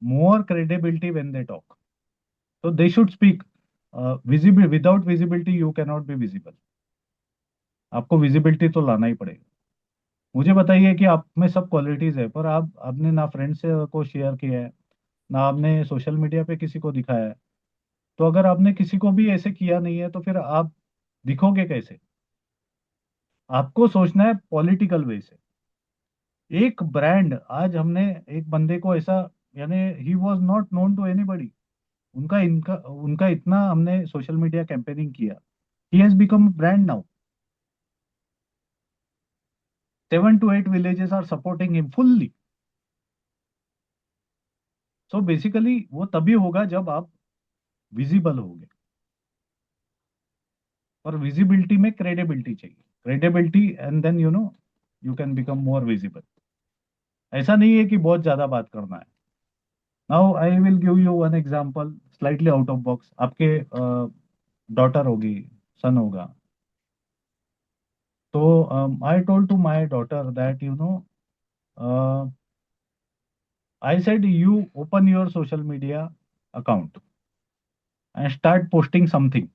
more credibility when they talk. So they should speak. Visible, without visibility, you cannot be visible. आपको visibility तो लाना ही पड़ेगा। मुझे बताइए कि आप में सब क्वालिटीज है, पर आपने ना फ्रेंड से को शेयर किया है, ना आपने सोशल मीडिया पे किसी को दिखाया है। तो अगर आपने किसी को भी ऐसे किया नहीं है, तो फिर आप दिखोगे कैसे? आपको सोचना है पॉलिटिकल वे से। एक ब्रांड, आज हमने एक बंदे को ऐसा, यानी he was not known to anybody, उनका इनका उनका इतना हमने सोशल मीडिया कैंपेनिंग किया, he has become brand now. 7 to 8 villages are supporting him fully. So basically वो तभी होगा जब आप विजिबल होगे, और विजिबिलिटी में क्रेडिबिलिटी चाहिए, credibility, and then you can become more visible. ऐसा नहीं है कि बहुत ज्यादा बात करना है। Now I will give you one example, slightly out of box. आपके डॉटर होगी, सन होगा, तो I told to my daughter that I said you open your social media account and start posting something,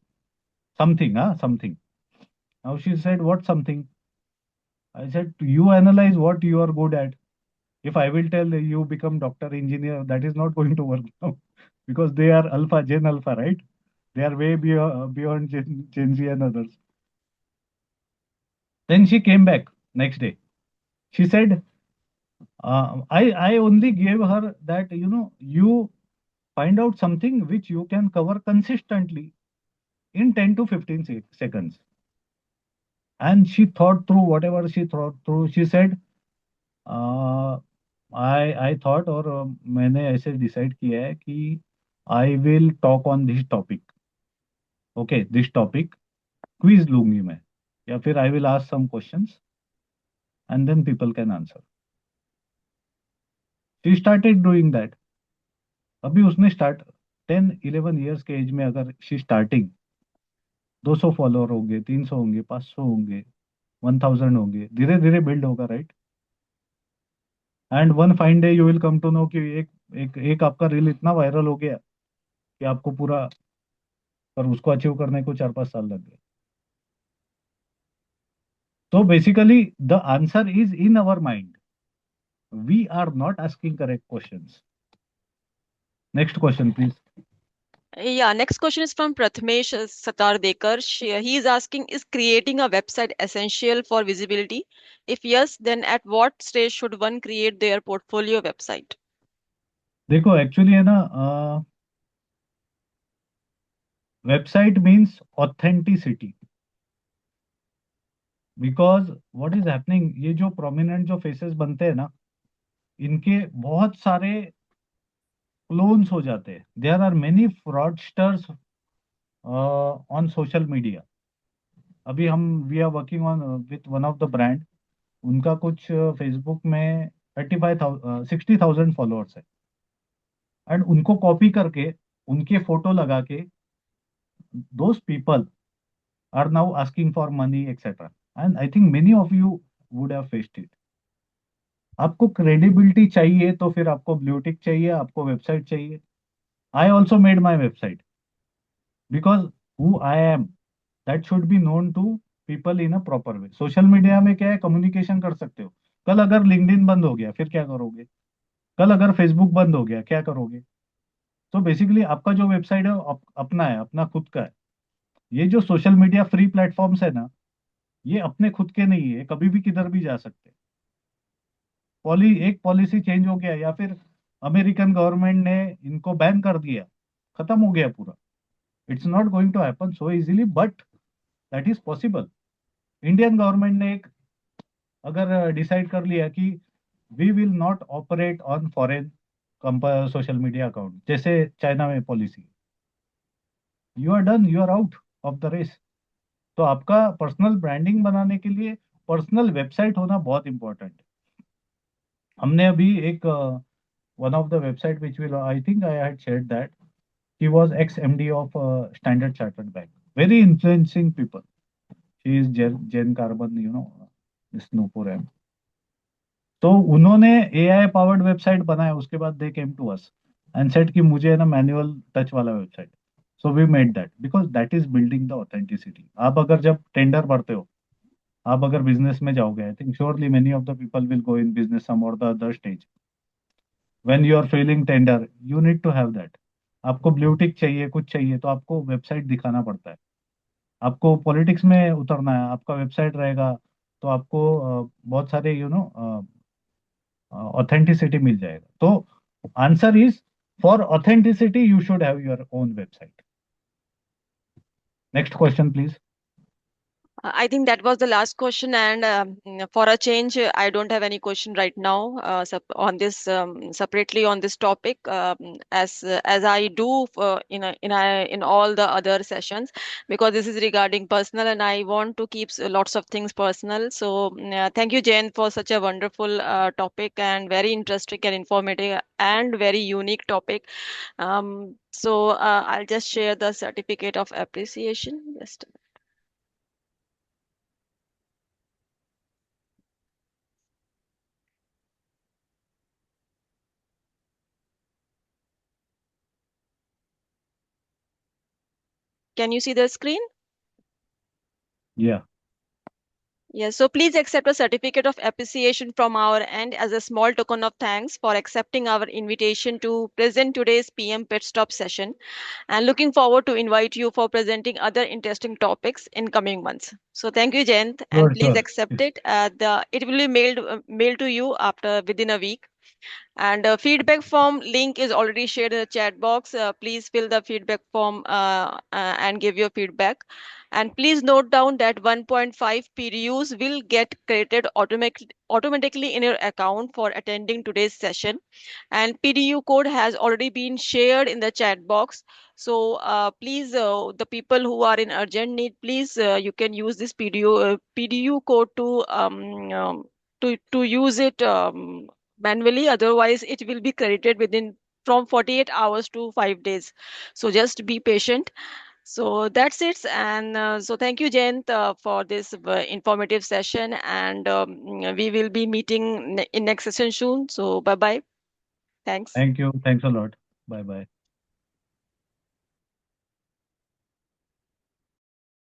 something. Now she said, what something? I said, you analyze what you are good at. If I will tell you become doctor, engineer, that is not going to work now, because they are alpha, Gen Alpha, right? They are way beyond Gen Z and others. Then she came back next day. She said, I only gave her that, you find out something which you can cover consistently in 10 to 15 seconds. And she thought through whatever she thought through. She said, uh, I thought, और मैंने ऐसे decide किया है कि I will talk on this topic. Okay, this topic quiz लूंगी मैं, या फिर I will ask some questions, and then people can answer. She started doing that. अभी उसने स्टार्ट, 10-11 ईयर्स के एज में अगर शी स्टार्टिंग, 200 फॉलोअर होंगे, 300 होंगे, 500 होंगे, 1000 होंगे, धीरे धीरे बिल्ड होगा, right? And one fine day you will come to know कि एक आपका रील इतना वायरल हो गया कि आपको पूरा, पर उसको अचीव करने को 4-5 साल लग गए. So basically, the answer is in our mind. We are not asking correct questions. Next question, please. Yeah, next question is from Prathamesh Satardekar. He is asking, is creating a website essential for visibility? If yes, then at what stage should one create their portfolio website? देखो actually है ना, website means authenticity. Because what is happening, ये जो prominent जो faces बनते हैं ना, इनके बहुत सारे क्लोन्स हो जाते हैं. There are many fraudsters on social media. अभी हम we are working on with one of the brand. उनका कुछ फेसबुक में 60,000 फॉलोअर्स है. एंड उनको कॉपी करके, उनके फोटो लगा के, those people are now asking for money etcetera. And I think many of you would have faced it. आपको क्रेडिबिलिटी चाहिए तो फिर आपको ब्लू टिक चाहिए, आपको वेबसाइट चाहिए. I also made my website because who I am, that should be known to people in a proper way. Social media में क्या है, कम्युनिकेशन कर सकते हो. कल अगर लिंक्डइन बंद हो गया फिर क्या करोगे? कल अगर फेसबुक बंद हो गया क्या करोगे? तो बेसिकली आपका जो वेबसाइट है वो अपना है, अपना खुद का है. ये जो सोशल मीडिया फ्री प्लेटफॉर्म्स है ना, ये अपने खुद के नहीं है, कभी भी किधर भी जा सकते हैं. एक पॉलिसी चेंज हो गया या फिर अमेरिकन गवर्नमेंट ने इनको बैन कर दिया, खत्म हो गया पूरा. It's not going to happen so easily, but that is possible. Indian government ने एक अगर डिसाइड कर लिया कि we will not operate on foreign social media account, जैसे चाइना में policy, you are done, you are out of the race. तो आपका पर्सनल ब्रांडिंग बनाने के लिए पर्सनल वेबसाइट होना बहुत इंपॉर्टेंट है. हमने अभी एक one of the website which will, I think I had shared that, he was ex MD of Standard Chartered Bank, very influencing people. She is Jen Carbon, you know, this Nupur M. तो उन्होंने AI powered website बनाया, उसके बाद they came to us and said कि मुझे है ना manual touch वाला website. So we made that because that is building the authenticity. आप अगर जब टेंडर भरते हो, आप अगर बिजनेस में जाओगे, I think surely many of the people will go in business some or the other stage. When you are feeling tender, you need to have that. आपको ब्लू टिक चाहिए, कुछ चाहिए, तो आपको वेबसाइट दिखाना पड़ता है. आपको पॉलिटिक्स में उतरना है, आपका वेबसाइट रहेगा, तो आपको बहुत सारे ऑथेंटिसिटी मिल जाएगा. तो answer is, for authenticity you should have your own website. Next question please. I think that was the last question, and for a change, I don't have any question right now on this separately on this topic, as I do in all the other sessions, because this is regarding personal, and I want to keep lots of things personal. So thank you, Jane, for such a wonderful topic and very interesting and informative and very unique topic. So I'll just share the certificate of appreciation. Just can you see the screen? या. Yes, so please accept a certificate of appreciation from our end as a small token of thanks for accepting our invitation to present today's PM Pitstop session, and looking forward to invite you for presenting other interesting topics in coming months. So thank you, Jayant, and sure please sure. accept it. The it will be mailed to you after within a week. And feedback form link is already shared in the chat box. Please fill the feedback form and give your feedback. And please note down that 1.5 PDUs will get credited automatically in your account for attending today's session. And PDU code has already been shared in the chat box. So please, the people who are in urgent need, please you can use this PDU code to use it manually. Otherwise, it will be credited within from 48 hours to 5 days. So just be patient. So that's it. And so thank you, Jayant, for this informative session. And we will be meeting in next session soon. So bye bye. Thanks. Thank you. Thanks a lot. Bye bye.